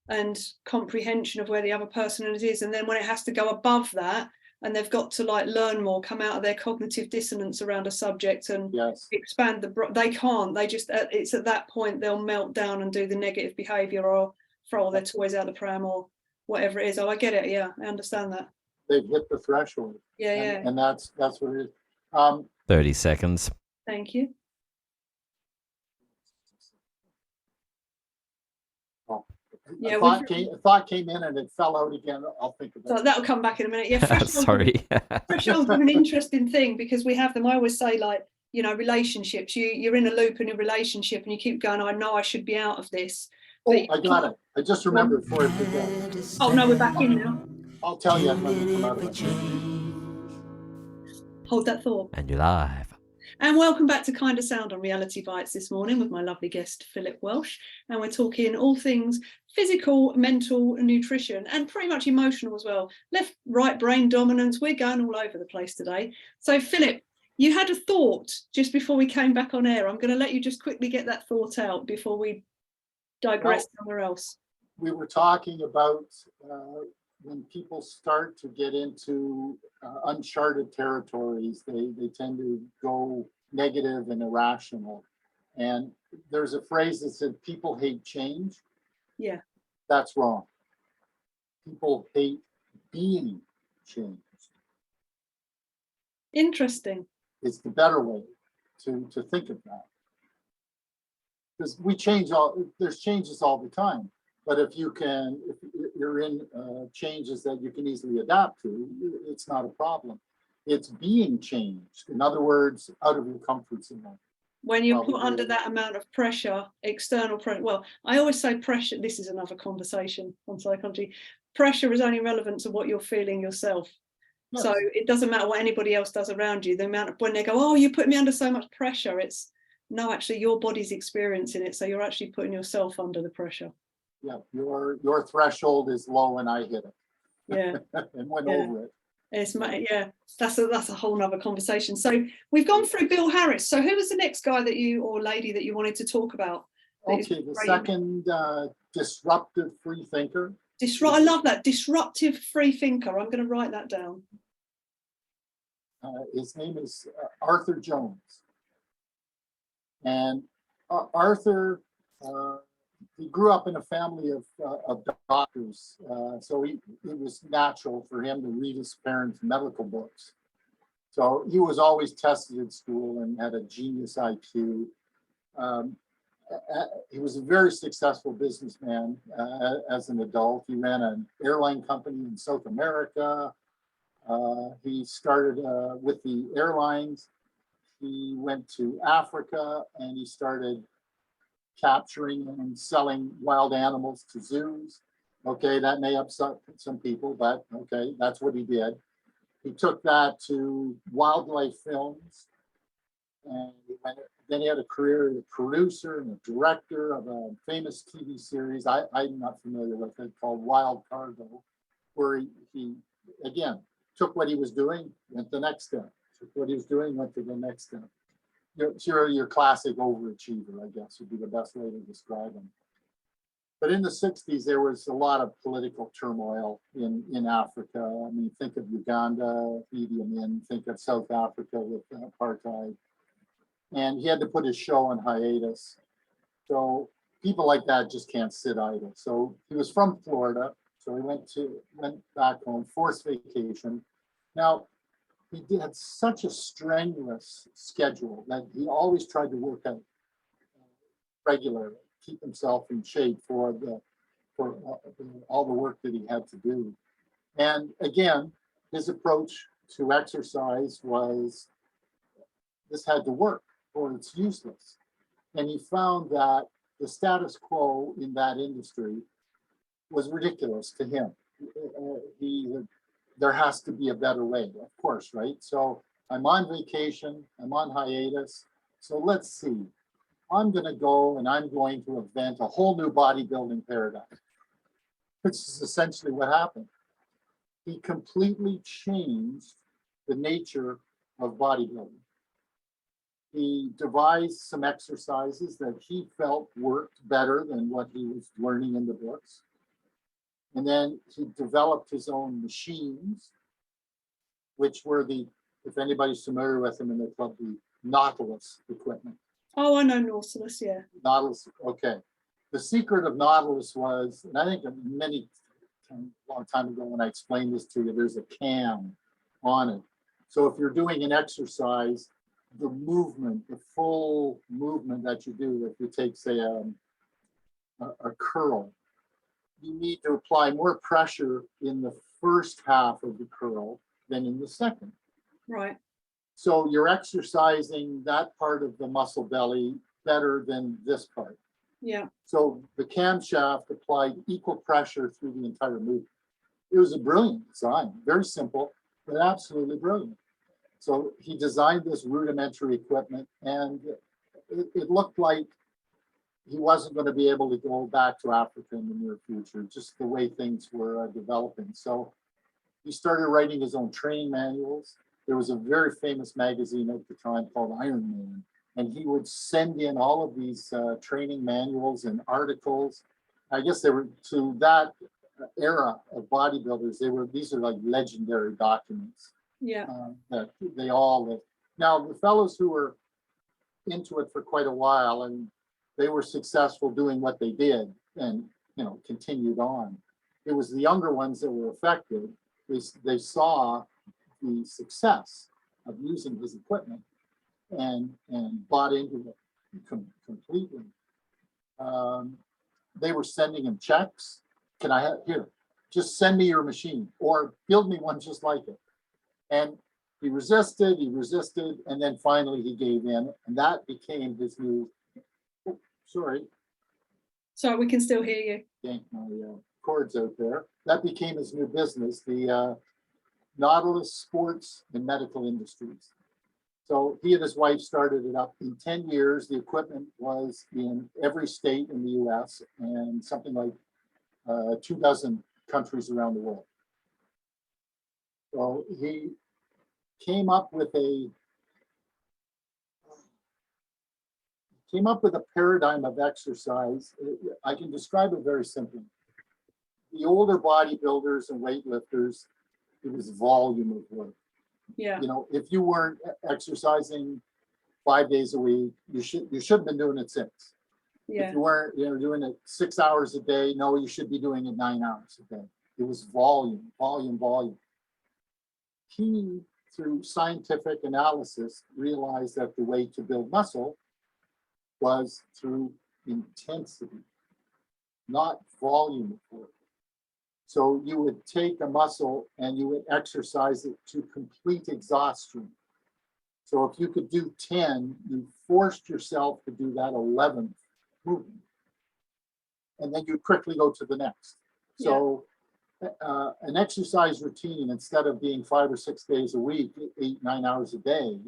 and comprehension of where the other person is, and then when it has to go above that, and they've got to like learn more, come out of their cognitive dissonance around a subject and expand they can't. They just it's at that point they'll melt down and do the negative behaviour or throw all their toys out the pram or whatever it is. Oh, I get it. Yeah, I understand that. They've hit the threshold. Yeah. And that's what it is. 30 seconds. Thank you. A thought came in and it fell out again. I'll think about it. So that'll come back in a minute. Yeah, Sorry. thresholds are an interesting thing because we have them. I always say, like, relationships. You're in a loop in a relationship and you keep going, I know I should be out of this. Oh, I got it. I just remembered before I forget. Oh no, we're back in now. I'll tell you when we come out of it. Hold that thought. And you're live. And welcome back to Kindasound on Reality Bites this morning with my lovely guest, Phillip Welsh. And we're talking all things physical, mental, nutrition, and pretty much emotional as well. Left, right brain dominance. We're going all over the place today. So, Phillip, you had a thought just before we came back on air. I'm going to let you just quickly get that thought out before we digress somewhere else. We were talking about when people start to get into uncharted territories, they tend to go negative and irrational. And there's a phrase that said, people hate change. Yeah. That's wrong. People hate being changed. Interesting. It's the better way to think of that. Because there's changes all the time. But if you're in changes that you can easily adapt to, it's not a problem. It's being changed. In other words, out of your comfort zone. When you're put under that amount of pressure, external pressure. Well, I always say pressure. This is another conversation on psychology. Pressure is only relevant to what you're feeling yourself. Yes. So it doesn't matter what anybody else does around you. The amount of when they go, oh, you put me under so much pressure. It's no, actually, your body's experiencing it. So you're actually putting yourself under the pressure. Yeah, your threshold is low and I hit it. Yeah. And went over it. Yeah, that's a whole nother conversation. So we've gone through Bill Harris. So who was the next guy that you, or lady that you wanted to talk about? Okay, the second disruptive free thinker. I love that, disruptive free thinker. I'm going to write that down. His name is Arthur Jones. And Arthur, he grew up in a family of doctors, so it was natural for him to read his parents' medical books. So he was always tested at school and had a genius IQ. He was a very successful businessman as an adult. He ran an airline company in South America. He started with the airlines. He went to Africa and he started capturing and selling wild animals to zoos. Okay, that may upset some people, but okay, that's what he did. He took that to wildlife films, and then he had a career as a producer and a director of a famous TV series I'm not familiar with it, called Wild Cargo, where he again took what he was doing, went the next step. Took what he was doing, went to the next step. Your classic overachiever, I guess, would be the best way to describe him. But in the 60s, there was a lot of political turmoil in Africa. I mean, think of Uganda, Idi Amin, think of South Africa with apartheid. And he had to put his show on hiatus. So people like that just can't sit idle. So he was from Florida. So he went back home, forced vacation. Now, he had such a strenuous schedule that he always tried to work out regularly, keep himself in shape for all the work that he had to do. And again, his approach to exercise was this had to work or it's useless. And he found that the status quo in that industry was ridiculous to him. There has to be a better way, of course, right? So I'm on vacation, I'm on hiatus. So let's see, I'm gonna go and I'm going to invent a whole new bodybuilding paradigm, which is essentially what happened. He completely changed the nature of bodybuilding. He devised some exercises that he felt worked better than what he was learning in the books. And then he developed his own machines, which were if anybody's familiar with them in the club, the Nautilus equipment. Oh, I know Nautilus, yeah. Nautilus, okay. The secret of Nautilus was, and I think a long time ago when I explained this to you, there's a cam on it. So if you're doing an exercise, the movement, the full movement that you do, if you take, say, a curl, you need to apply more pressure in the first half of the curl than in the second. Right. So you're exercising that part of the muscle belly better than this part. Yeah. So the camshaft applied equal pressure through the entire movement. It was a brilliant design, very simple, but absolutely brilliant. So he designed this rudimentary equipment, and it looked like he wasn't going to be able to go back to Africa in the near future, just the way things were developing. So he started writing his own training manuals. There was a very famous magazine at the time called Iron Man, and he would send in all of these training manuals and articles. I guess they were, to that era of bodybuilders, these are like legendary documents. Yeah. That they all lived. Now, the fellows who were into it for quite a while and they were successful doing what they did and continued on. It was the younger ones that were affected. They saw the success of using his equipment and bought into it completely. They were sending him checks. Can I have here? Just send me your machine or build me one just like it. And he resisted, and then finally he gave in, and that became his new. Oh, sorry. So we can still hear you. Yank my cords out there. That became his new business, the Nautilus Sports and Medical Industries. So he and his wife started it up. In 10 years, the equipment was in every state in the US and something like 24 countries around the world. So he came up with a paradigm of exercise. I can describe it very simply. The older bodybuilders and weightlifters, it was volume of work. Yeah. You know, if you weren't exercising 5 days a week, you should have been doing it 6. Yeah. If you weren't, doing it 6 hours a day, no, you should be doing it 9 hours a day. It was volume, volume, volume. He, through scientific analysis, realized that the way to build muscle was through intensity, not volume of work. So you would take a muscle and you would exercise it to complete exhaustion. So if you could do 10, you forced yourself to do that 11th movement. And then you quickly go to the next. So an exercise routine, instead of being 5 or 6 days a week, 8, 9 hours a day,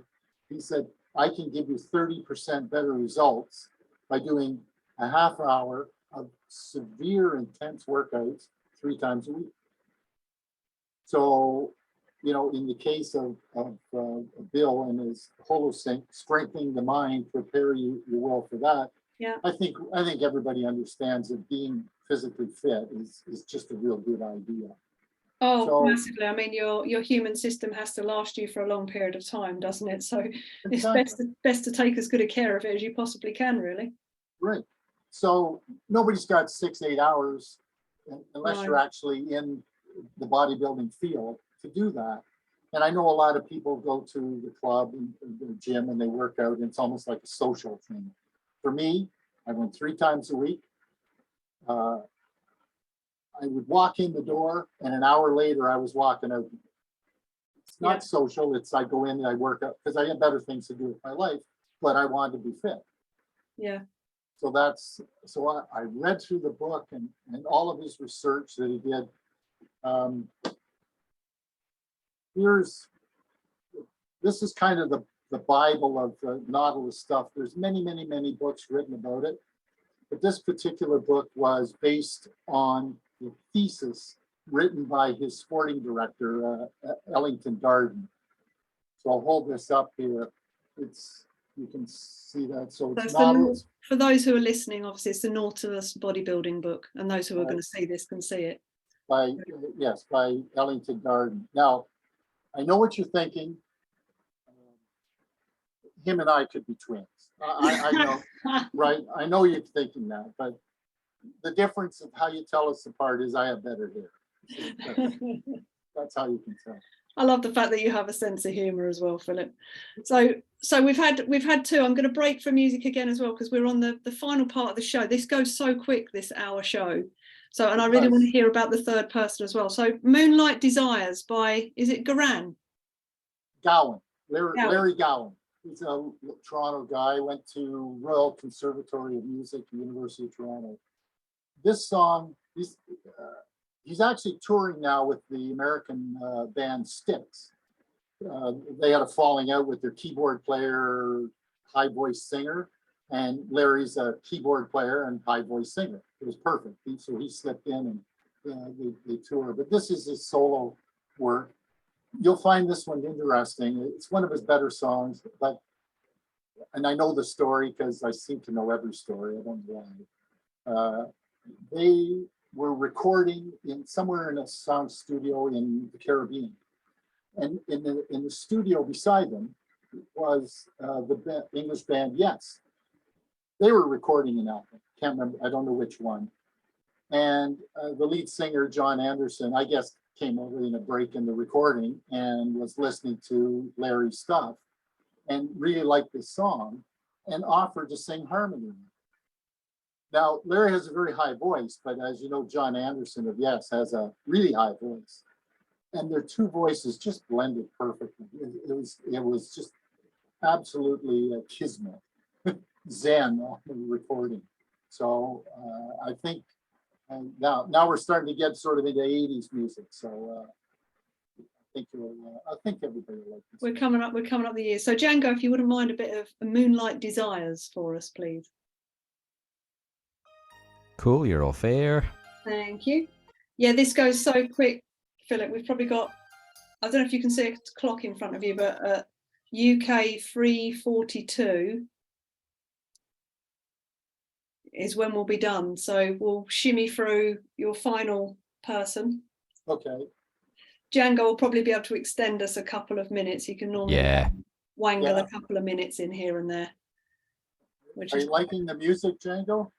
he said, I can give you 30% better results by doing a half hour of severe, intense workouts 3 times a week. So, in the case of Bill and his holosync, strengthening the mind, prepare your will for that. Yeah. I think everybody understands that being physically fit is just a real good idea. Oh, So, massively. I mean, your human system has to last you for a long period of time, doesn't it? So exactly. it's best to take as good a care of it as you possibly can, really. Right. So nobody's got 6, 8 hours unless No. you're actually in the bodybuilding field to do that. And I know a lot of people go to the club and the gym and they work out, and it's almost like a social thing. For me, I went 3 times a week. I would walk in the door, and an hour later I was walking out. It's not social. It's I go in and I work out because I have better things to do with my life, but I wanted to be fit. Yeah. So I read through the book and all of his research that he did. This is kind of the Bible of the Nautilus stuff. There's many, many, many books written about it. But this particular book was based on the thesis written by his sporting director, Ellington Darden. So I'll hold this up here. You can see that. So it's Nautilus. For those who are listening, obviously it's the Nautilus bodybuilding book, and those who are going to see this can see it. By Ellington Darden. Now, I know what you're thinking. Him and I could be twins. I know, right? I know you're thinking that, but the difference of how you tell us apart is I have better hair. That's how you can tell. I love the fact that you have a sense of humor as well, Philip. So we've had 2. I'm going to break for music again as well, because we're on the final part of the show. This goes so quick, this hour show. So, and I really want to hear about the third person as well. So Moonlight Desires by, is it Garan? Gowan, Larry Gowan. He's a Toronto guy, went to Royal Conservatory of Music, University of Toronto. This song, he's actually touring now with the American band Styx. They had a falling out with their keyboard player, high voice singer, and Larry's a keyboard player and high voice singer. It was perfect. So he slipped in and they tour. But this is his solo work. You'll find this one interesting. It's one of his better songs, and I know the story because I seem to know every story. I don't know why. They were recording somewhere in a sound studio in the Caribbean, and in the studio beside them was the English band Yes. They were recording an album. Can't remember. I don't know which one. And the lead singer John Anderson, I guess, came over in a break in the recording and was listening to Larry's stuff and really liked this song and offered to sing harmony. Now, Larry has a very high voice, but as you know, John Anderson of Yes has a really high voice. And their 2 voices just blended perfectly. It was just absolutely a kismet, zen on the recording. So I think now we're starting to get sort of into 80s music. So I think everybody will like this. We're coming up the years. So Django, if you wouldn't mind a bit of Moonlight Desires for us, please. Cool, you're all fair. Thank you. Yeah, this goes so quick, Philip. We've probably got I don't know if you can see a clock in front of you, but UK 3:42 is when we'll be done. So we'll shimmy through your final person. Okay. Django will probably be able to extend us a couple of minutes. He can normally wangle a couple of minutes in here and there. Are you liking the music, Django?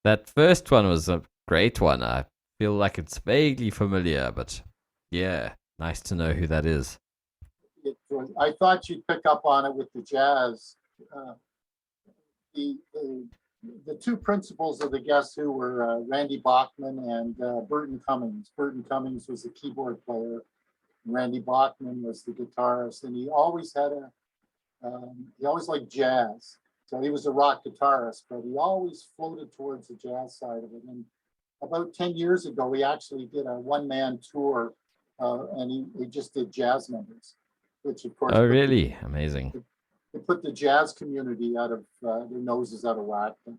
That first one was a great one. I feel like it's vaguely familiar, but yeah, nice to know who that is. I thought you'd pick up on it with the jazz. The two principals of the Guess Who were Randy Bachman and Burton Cummings. Burton Cummings was the keyboard player. Randy Bachman was the guitarist, and he always had he always liked jazz. So he was a rock guitarist, but he always floated towards the jazz side of it. And about 10 years ago, we actually did a one-man tour, and he just did jazz numbers, which of course. Oh, really? Amazing. It put the jazz community out of their noses out of whack, but,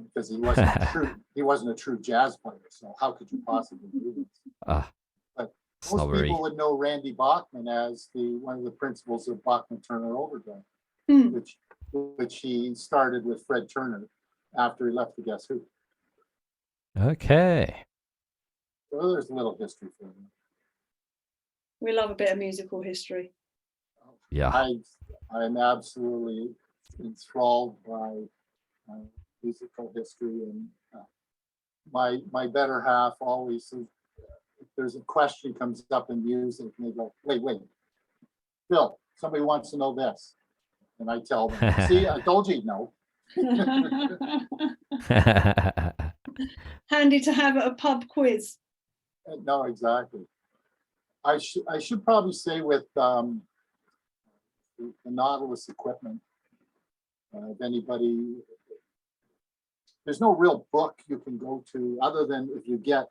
because he wasn't a true jazz player. So how could you possibly do this? But most people would know Randy Bachman as one of the principals of Bachman Turner Overdrive, which he started with Fred Turner after he left the Guess Who. Okay. So there's a little history for you. We love a bit of musical history. Yeah. I'm absolutely enthralled by musical history, and my better half always says, if there's a question comes up in music, and they go, wait, Phil, somebody wants to know this. And I tell them, see, I told you, no. Handy to have at a pub quiz. No, exactly. I should probably say with the Nautilus equipment, if anybody, there's no real book you can go to other than if you get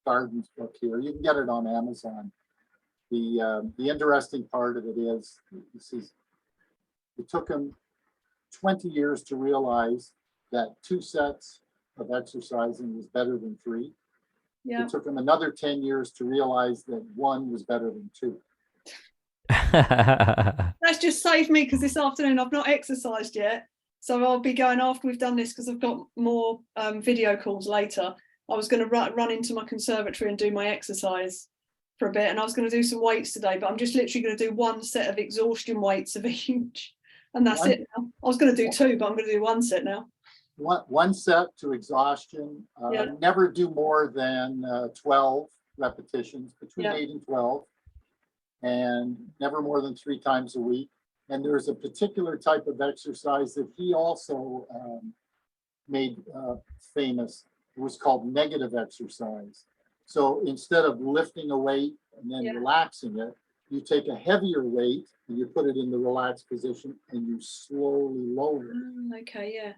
Garden's book here. You can get it on Amazon. The interesting part of it is, it took him 20 years to realize that 2 sets of exercising was better than 3. Yeah. It took him another 10 years to realize that 1 was better than 2. That's just saved me, because this afternoon I've not exercised yet. So I'll be going after we've done this, because I've got more video calls later. I was going to run into my conservatory and do my exercise for a bit. And I was going to do some weights today, but I'm just literally going to do 1 set of exhaustion weights of each. And that's it now. I was going to do 2, but I'm going to do 1 set now. One set to exhaustion. Never do more than 12 repetitions, between 8 and 12. And never more than 3 times a week. And there's a particular type of exercise that he also made famous. It was called negative exercise. So instead of lifting a weight and then relaxing it, you take a heavier weight and you put it in the relaxed position and you slowly lower it. Okay, yeah.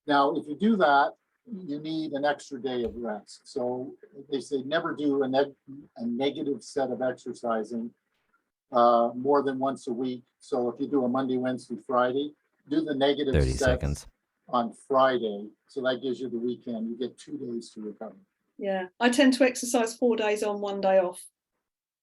Now, if you do that, you need an extra day of rest. So they say never do a negative set of exercising more than once a week. So if you do a Monday, Wednesday, Friday, do the negative 30 sets seconds on Friday. So that gives you the weekend. You get 2 days to recover. Yeah, I tend to exercise 4 days on, 1 day off.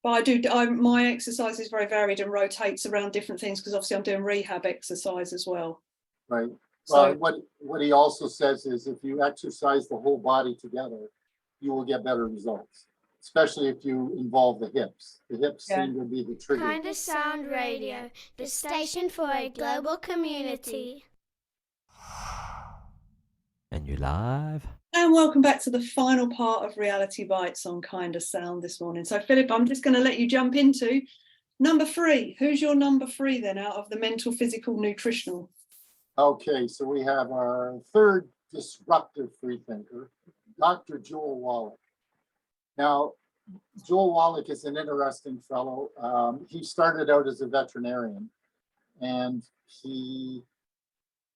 But my exercise is very varied and rotates around different things, because obviously I'm doing rehab exercise as well. Right. So what he also says is if you exercise the whole body together, you will get better results, especially if you involve the hips. The hips seem to be the trigger. Kindasound Radio, the station for a global community. And you're live. And welcome back to the final part of Reality Bites on Kindasound this morning. So Philip, I'm just going to let you jump into number 3. Who's your number 3 then out of the mental, physical, nutritional? Okay, so we have our third disruptive freethinker, Dr. Joel Wallach. Now, Joel Wallach is an interesting fellow. He started out as a veterinarian, and he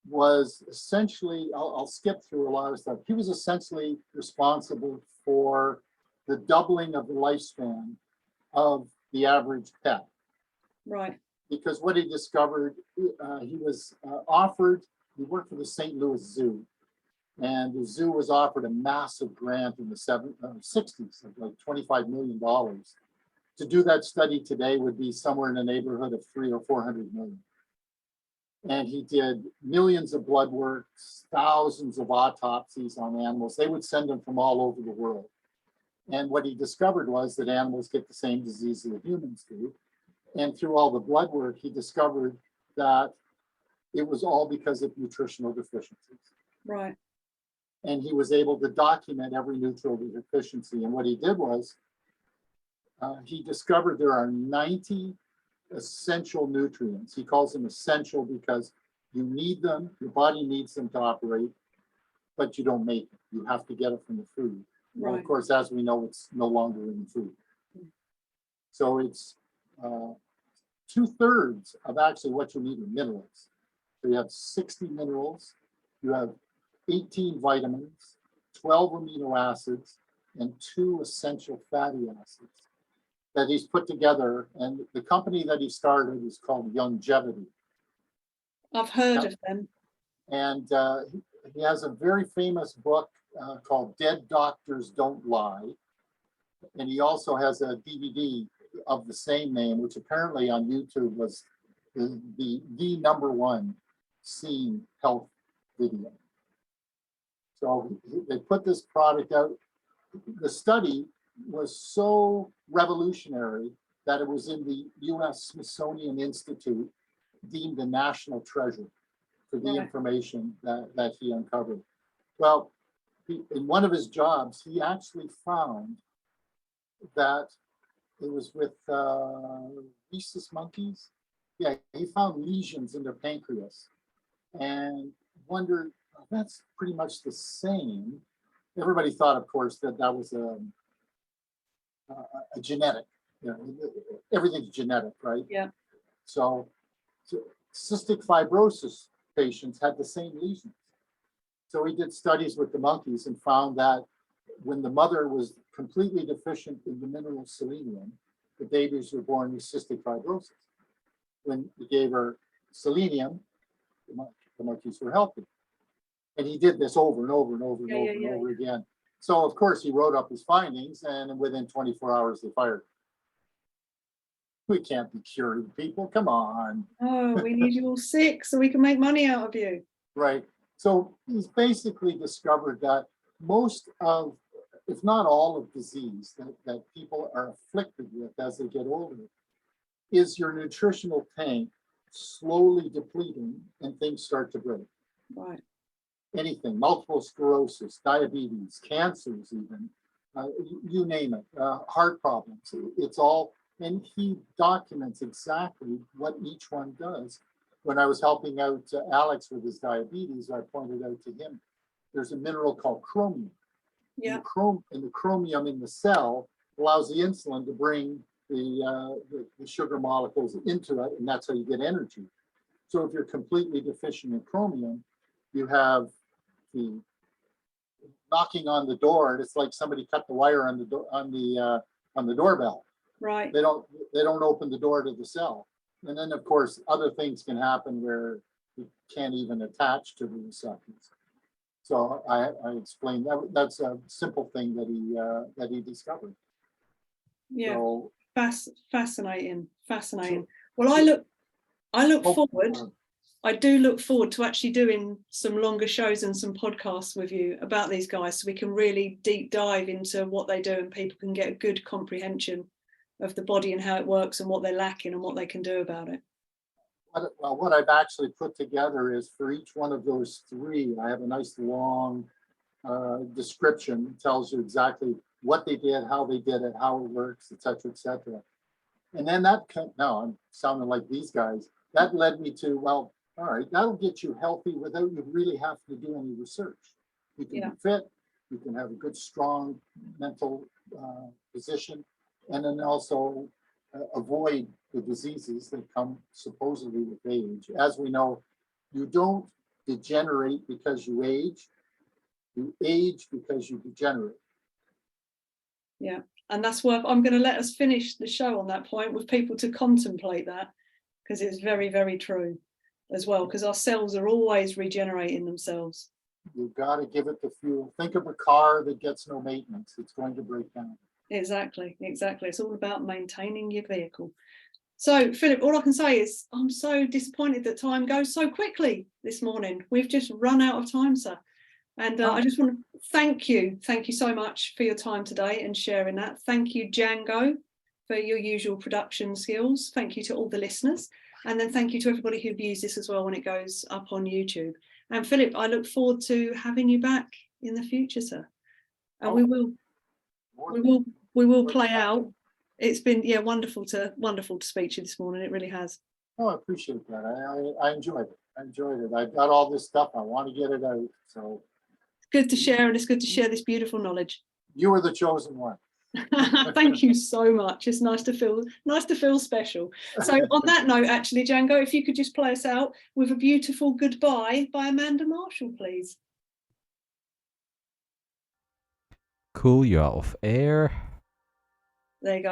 was essentially, I'll skip through a lot of stuff. He was essentially responsible for the doubling of the lifespan of the average pet. Right. Because what he discovered, he was offered, he worked for the St. Louis Zoo, And the zoo was offered a massive grant in the 60s of like $25 million. To do that study today would be somewhere in the neighborhood of 300 or 400 million. And he did millions of blood works, thousands of autopsies on animals. They would send them from all over the world. And what he discovered was that animals get the same diseases that humans do. And through all the blood work, he discovered that it was all because of nutritional deficiencies. Right. And he was able to document every nutritional deficiency. And what he did was he discovered there are 90 essential nutrients. He calls them essential because you need them, your body needs them to operate, but you don't make it. You have to get it from the food. Right. Well, of course, as we know, it's no longer in the food. So it's 2/3 of actually what you need are minerals. So you have 60 minerals, you have 18 vitamins, 12 amino acids, and 2 essential fatty acids that he's put together. And the company that he started is called Longevity. I've heard of them. And he has a very famous book called Dead Doctors Don't Lie. And he also has a DVD of the same name, which apparently on YouTube was the #1 seen health video. So they put this product out. The study was so revolutionary that it was in the US Smithsonian Institute, deemed a national treasure for the information that he uncovered. Well, in one of his jobs, he actually found that it was with rhesus monkeys. Yeah, he found lesions in their pancreas and wondered, well, that's pretty much the same. Everybody thought, of course, that that was a genetic, you know, everything's genetic, right? Yeah. So cystic fibrosis patients had the same lesions. So he did studies with the monkeys and found that when the mother was completely deficient in the mineral selenium, the babies were born with cystic fibrosis. When he gave her selenium, the monkeys were healthy. And he did this over and over and over and over again. So of course he wrote up his findings, and within 24 hours they fired him. We can't be curing people, come on. Oh, we need you all sick so we can make money out of you. Right. So he's basically discovered that most of, if not all of disease that people are afflicted with as they get older is your nutritional tank slowly depleting and things start to break. Right. Anything, multiple sclerosis, diabetes, cancers even, you name it, heart problems, it's all, and he documents exactly what each one does. When I was helping out Alex with his diabetes, I pointed out to him, there's a mineral called chromium. Yeah. And the chromium in the cell allows the insulin to bring the sugar molecules into it, and that's how you get energy. So if you're completely deficient in chromium, you have the knocking on the door, and it's like somebody cut the wire on the doorbell. Right. They don't open the door to the cell. And then of course other things can happen where you can't even attach to the receptors. So I explained that's a simple thing that he discovered. Yeah. So, fascinating. Well, I look forward. I do look forward to actually doing some longer shows and some podcasts with you about these guys, so we can really deep dive into what they do and people can get a good comprehension of the body and how it works and what they're lacking and what they can do about it. Well, what I've actually put together is for each one of those 3, I have a nice long description. It tells you exactly what they did, how they did it, how it works, et cetera, et cetera. And then now I'm sounding like these guys, that led me to, well, all right, that'll get you healthy without you really having to do any research. You can be fit, you can have a good, strong mental position, and then also avoid the diseases that come supposedly with age. As we know, you don't degenerate because you age because you degenerate. Yeah, and that's why I'm going to let us finish the show on that point with people to contemplate that, because it's very, very true as well, because our cells are always regenerating themselves. You've got to give it the fuel. Think of a car that gets no maintenance. It's going to break down. Exactly. It's all about maintaining your vehicle. So, Philip, all I can say is I'm so disappointed that time goes so quickly this morning. We've just run out of time, sir. And I just want to thank you. Thank you so much for your time today and sharing that. Thank you, Django, for your usual production skills. Thank you to all the listeners. And then thank you to everybody who views this as well when it goes up on YouTube. And Philip, I look forward to having you back in the future, sir. And we will play out. It's been wonderful to speak to you this morning. It really has. Oh, I appreciate that. I enjoyed it. I've got all this stuff. I want to get it out. So it's good to share, and it's good to share this beautiful knowledge. You were the chosen one. Thank you so much. It's nice to feel special. So on that note, actually, Django, if you could just play us out with a beautiful goodbye by Amanda Marshall, please. Cool, you're off air. There you go.